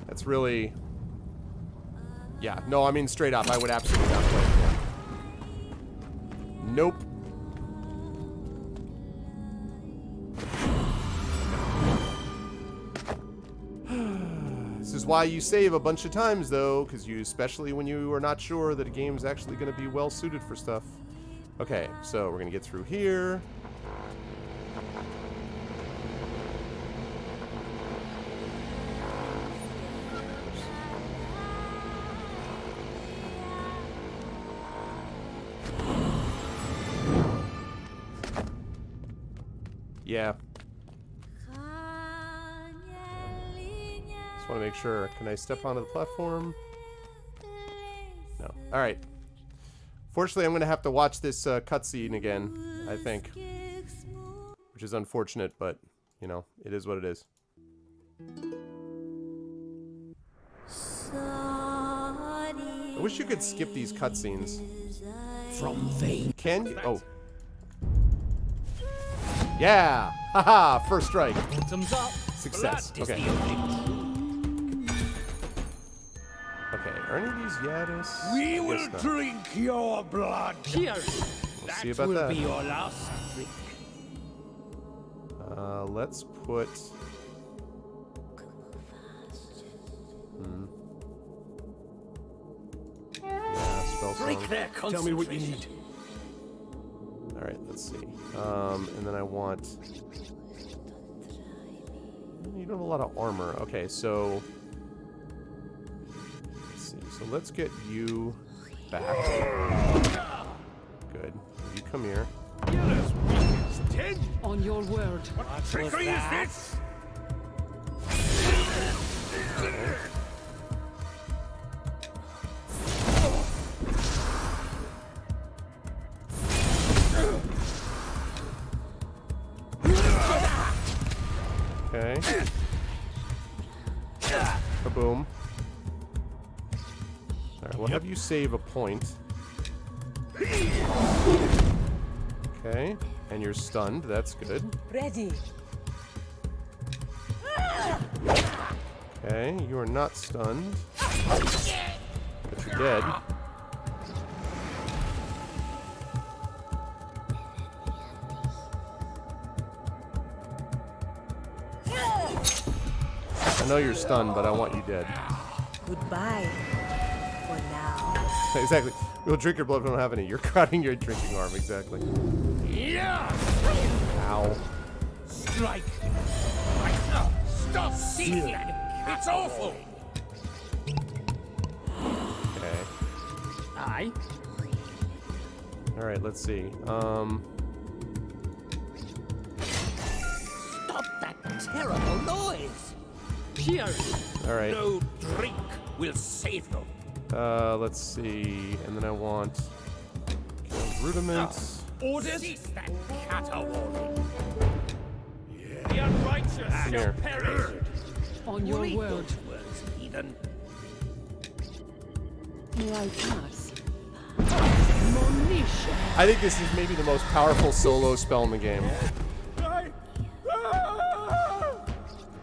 That's really... Yeah, no, I mean, straight up, I would absolutely not play it again. Nope. This is why you save a bunch of times, though, because especially when you are not sure that a game's actually going to be well suited for stuff. Okay, so we're going to get through here. Yeah. Just want to make sure. Can I step onto the platform? No. All right. Fortunately, I'm going to have to watch this cutscene again, I think. Which is unfortunate, but, you know, it is what it is. I wish you could skip these cutscenes. From vain. Can you? Oh. Yeah! Haha! First strike. Thumbs up. Success. Blood is Okay. the only Okay, are any of these Yadis? We I will guess not. drink your blood. Cheers. We'll see about will that. be your last drink. Let's put... Yeah, spell Break song. their concentration. Tell me what you need. Alright, let's see. And then I want... You don't have a lot of armor. Okay, so... Let's see. So let's get you back. Good. You come here. You're as weak as tin. On your word. What trickery is this? Okay. Kaboom. Alright, we'll have you save a point. Okay. And you're stunned. That's good. Ready. Okay, you are not stunned. But you're dead. I know you're stunned, but I want you dead. Goodbye. For now. Exactly. We'll drink your blood if we don't have any. You're crowding your drinking arm, exactly. Yeah. Ow. Strike. Right now. Stop seething. It's awful. Okay. Aye. Alright, let's see. Stop that terrible noise. Cheers. Alright. No drink will save you. Let's see. And then I want rudiments. Orders? Cease that caterwauling. The unrighteous shall here. perish. On your Read word. those words, heathen. May I pass? I think this is maybe the most powerful solo spell in the game.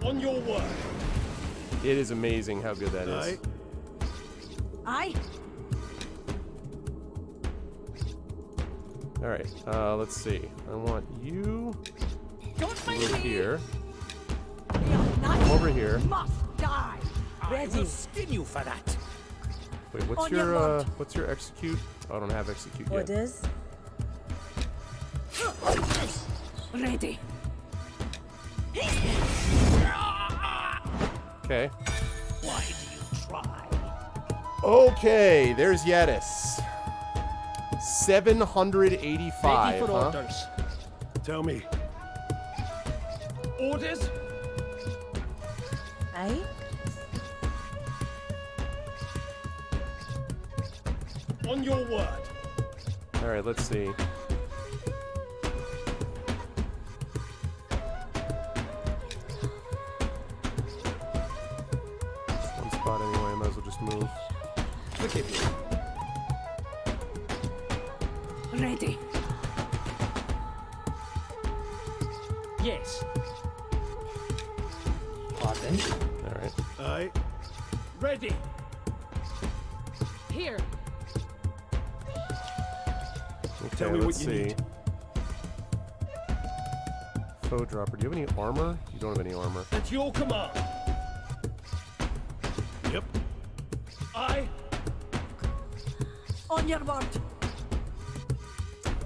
On your word. It is amazing how good that is. Aye. Alright, let's see. I want you Don't mind over me. here. Not Come over here. must die. I Ready. will skin you for that. Wait, what's On your your mark. what's your execute? Oh, I don't have execute yet. Orders. Ready. Okay. Why do you try? Okay, there's Yadis. 785, Ready for huh? orders. Tell me. Orders? Aye. On your word. Alright, let's see. One spot anyway, I might as well just move. Ready. Yes. Pardon? Alright. Aye. Ready. Here. Okay, Tell me let's what you see. need. Foe dropper. Do you have any armor? You don't have any armor. At your command. Yep. Aye. On your word.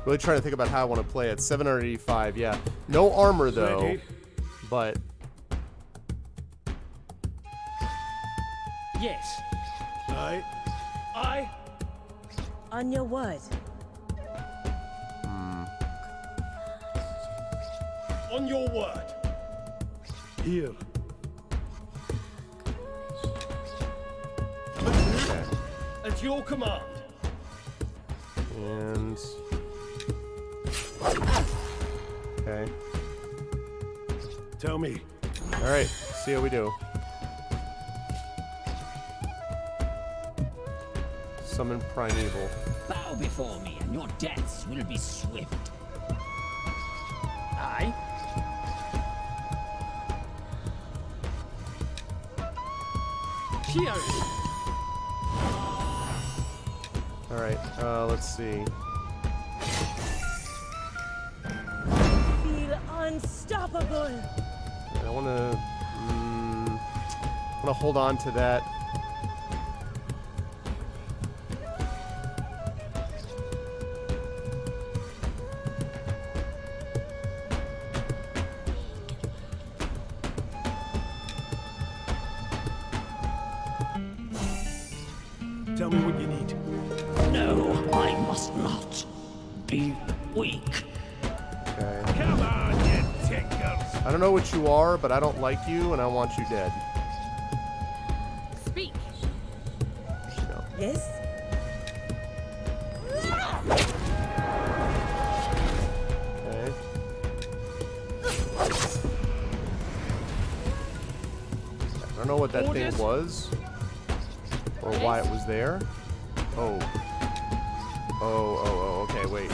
Really trying to think about how I want to play it. 785, yeah. No armor though, Ready. but Yes. Aye. Aye. On your word. On your word. Here. Okay. At your command. And... Okay. Tell me. Alright, see how we do. Summon Primeval. Bow before me, and your deaths will be swift. Aye. Cheers. Alright, let's see. Feel unstoppable. I wanna hold on to that. Tell me what you need. No, I must not be weak. Okay. Come on, you tinkers. I don't know what you are, but I don't like you, and I want you dead. Speak. No. Yes? Okay. I don't know what that thing Orders? was, or why it was there. Oh. Oh, okay, wait.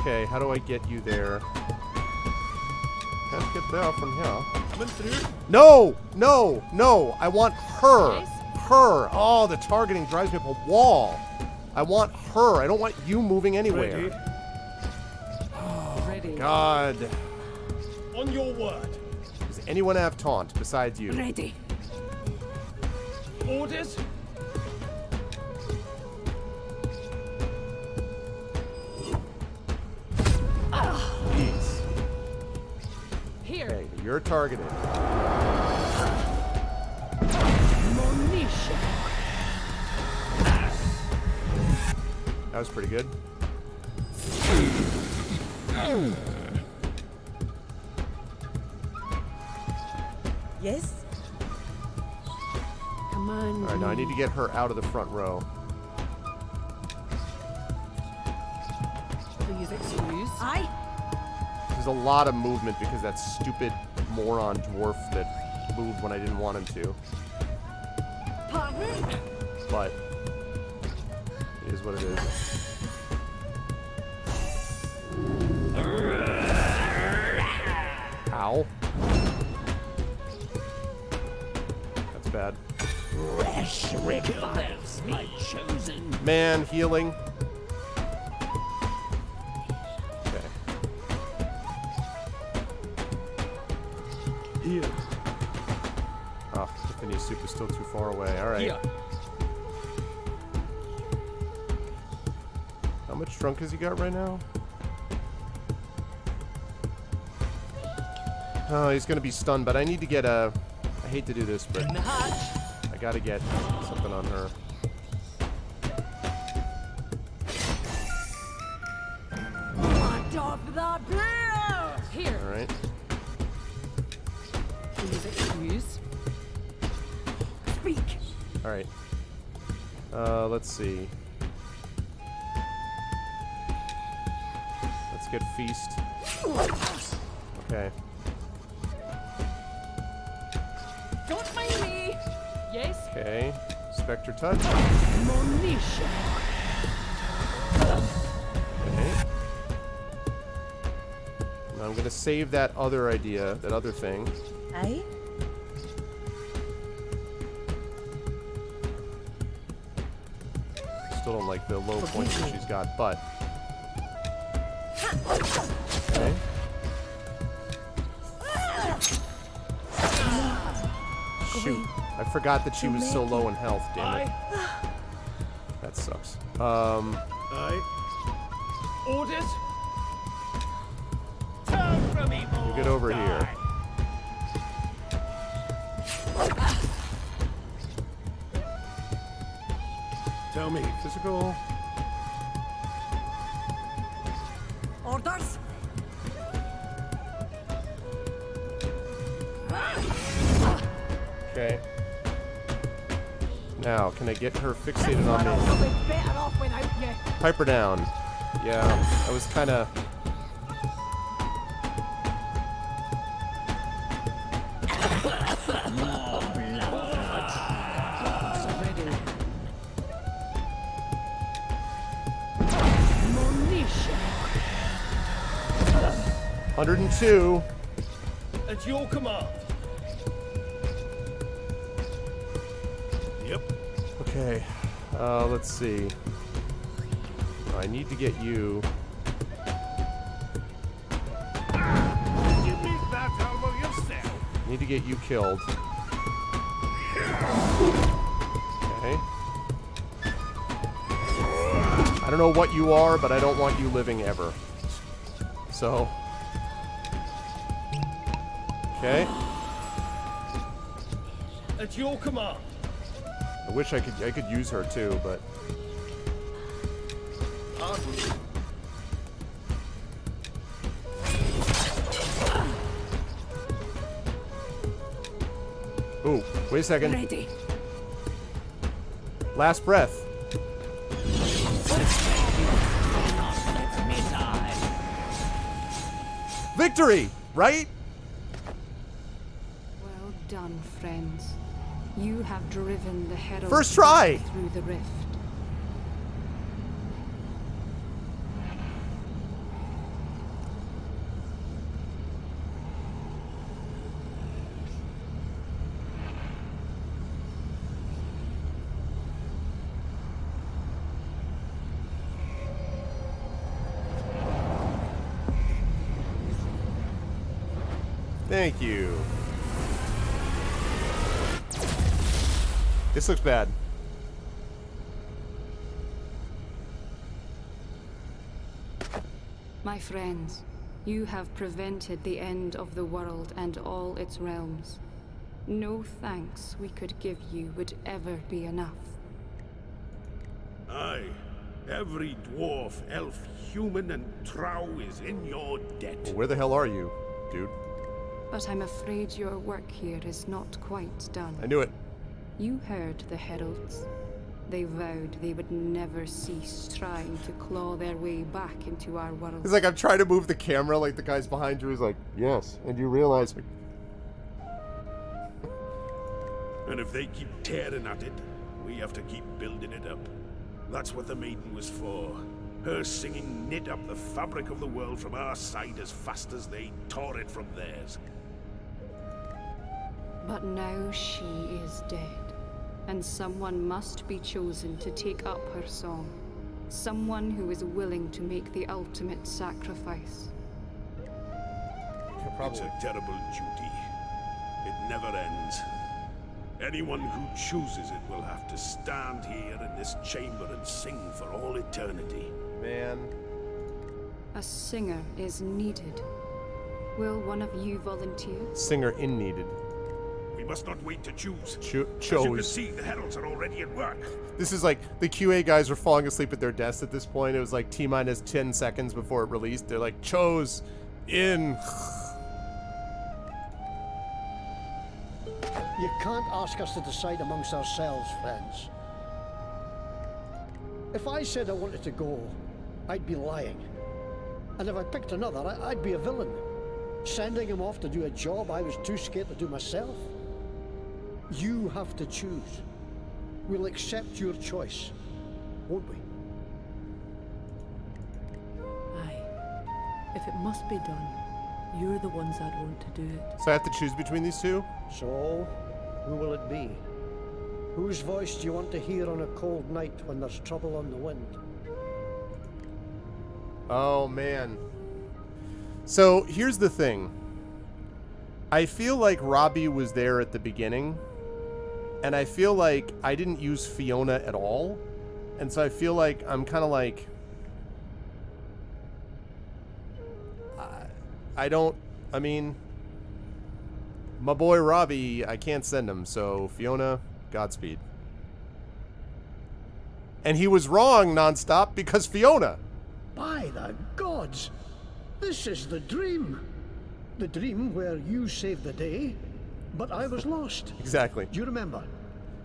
Okay, how do I get you there? Can't get there from here. Coming through. No! I want her! Yes? Her! Oh, the targeting drives me up a wall. I want her. I don't want you moving anywhere. Ready. Ready. God. On your word. Does anyone have taunt besides you? Ready. Orders. Jeez. Here. Okay, you're targeted. Monition. That was pretty good. Yes? Command. Alright, now I need to get her out of the front row. Please excuse. Aye. There's a lot of movement because that stupid moron dwarf that moved when I didn't want him to. Pardon? But it is what it is. Ow. That's bad. Fresh revives my chosen. Man, healing. Okay. Here. Oh, Tiffany's soup is still too far away. Alright. Here. How much drunk has he got right now? Oh, he's gonna be stunned, but I need to get a... I hate to do this, but In the hatch. I gotta get something on her. What of the beer? Here. Alright. Please excuse. Speak. Alright. Let's see. Let's get Feast. Okay. Don't mind me. Yes. Okay. Spectre Touch. Monition. Okay. Now I'm gonna save that other idea, that other thing. Aye. Still don't like the low points that she's got, but... Okay. Shoot. I forgot that she was so low in health, damn it. Aye. That sucks. Aye. Orders. Turn from evil. You get over here. Tell me. Physical. Orders? Okay. Now, can I get her fixated on me? We'll be better off without you. Pipe her down. Yeah, I was kind of... Monisha. 102. At your command. Yep. Okay, let's see. I need to get you. You make that elbow yourself. Need to get you killed. Okay. I don't know what you are, but I don't want you living ever. So. Okay. At your command. I wish I could use her too, but. Ooh, wait a second. Ready. Last breath. Victory, right? Well done, friends. You have driven the herald First try. through the rift. Thank you. This looks bad. My friends, you have prevented the end of the world and all its realms. No thanks we could give you would ever be enough. Aye. Every dwarf, elf, human, and trow is in your debt. Well, where the hell are you, dude? But I'm afraid your work here is not quite done. I knew it. You heard the heralds. They vowed they would never cease trying to claw their way back into our world. It's like I'm trying to move the camera, like the guys behind you is like, yes, and you realize. And if they keep tearing at it, we have to keep building it up. That's what the maiden was for. Her singing knit up the fabric of the world from our side as fast as they tore it from theirs. But now she is dead, and someone must be chosen to take up her song. Someone who is willing to make the ultimate sacrifice. It's a terrible duty. It never ends. Anyone who chooses it will have to stand here in this chamber and sing for all eternity. Man. A singer is needed. Will one of you volunteer? Singer in needed. We must not wait to choose. As Chose. you can see, the heralds are already at work. This is like the QA guys are falling asleep at their desks at this point. It was like T-minus 10 seconds before it released. They're like, chose in. You can't ask us to decide amongst ourselves, friends. If I said I wanted to go, I'd be lying. And if I picked another, I'd be a villain. Sending him off to do a job I was too scared to do myself. You have to choose. We'll accept your choice, won't we? Aye. If it must be done, you're the ones I'd want to do it. So I have to choose between these two? So, who will it be? Whose voice do you want to hear on a cold night when there's trouble on the wind? Oh, man. So here's the thing. I feel like Robbie was there at the beginning, and I feel like I didn't use Fiona at all. And so I feel like I'm kind of like... I mean... My boy Robbie, I can't send him, so Fiona, Godspeed. And he was wrong nonstop because Fiona. By the gods! This is the dream. The dream where you saved the day, but I was lost. Exactly. Do you remember?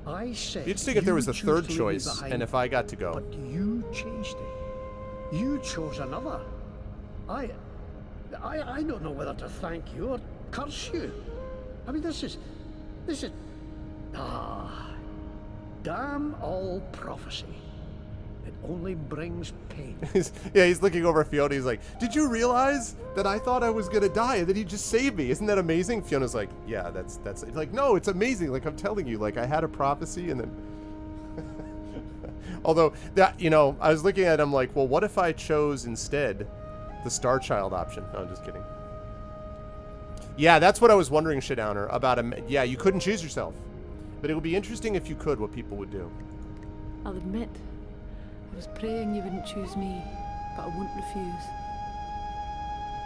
I said You'd think if there was a choose third to leave me choice, behind, and if I got to go. but you changed it. You chose another. I don't know whether to thank you or curse you. I mean, this is, damn all prophecy. It only brings pain. He's looking over at Fiona. He's like, did you realize that I thought I was going to die and then he just saved me? Isn't that amazing? Fiona's like, yeah, that's like, no, it's amazing. Like, I'm telling you, like, I had a prophecy and then... Although, that, you know, I was looking at him like, well, what if I chose instead the Star Child option? No, I'm just kidding. Yeah, that's what I was wondering, Shadowner, about him. Yeah, you couldn't choose yourself. But it would be interesting if you could, what people would do. I'll admit, I was praying you wouldn't choose me, but I won't refuse.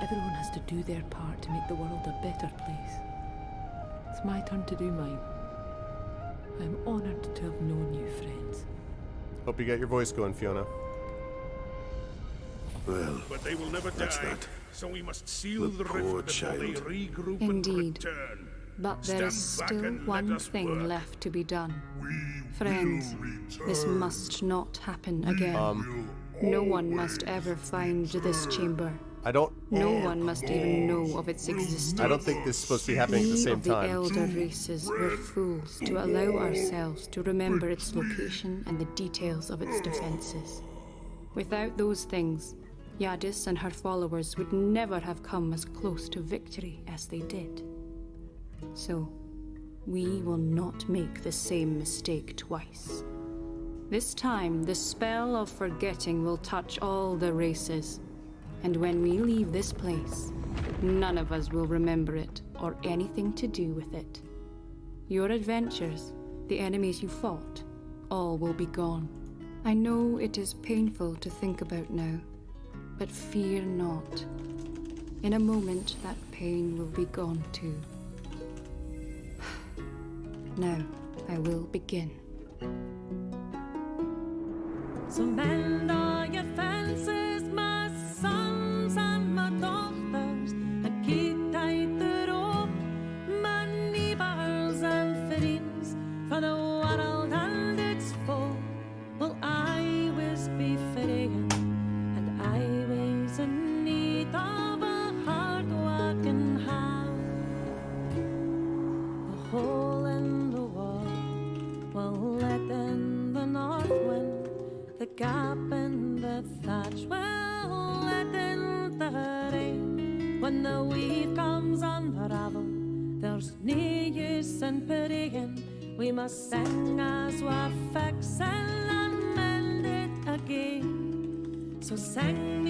Everyone has to do their part to make the world a better place. It's my turn to do mine. I'm honoured to have known you, friends. Hope you got your voice going, Fiona. Well, but they will never die. that. So we must seal the poor rift before they child. regroup Indeed. and return. But there is Stand back still and let one us thing work. left to be done. Friends, this must not happen again. No one must ever find this chamber. I don't... No one must even know of its existence. I don't think this is supposed to be happening at the We same of the time. elder races were fools to allow ourselves to remember its location and the details of its defenses. Without those things, Yadis and her followers would never have come as close to victory as they did. So, we will not make the same mistake twice. This time, the spell of forgetting will touch all the races. And when we leave this place, none of us will remember it or anything to do with it. Your adventures, the enemies you fought, all will be gone. I know it is painful to think about now, but fear not. In a moment, that pain will be gone too. Now, I will begin. So mend all your fences, my sons and my daughters, and keep tight the rope, my neighbours and friends, for the world and its folk will always be free, and always in need of a hard-working hand. The hole in the wall will let in the north wind. The gap in the thatch will let in the rain. When the weave comes unravel, there's no use in praying. We must sing as we're fixing and mend it again. So sing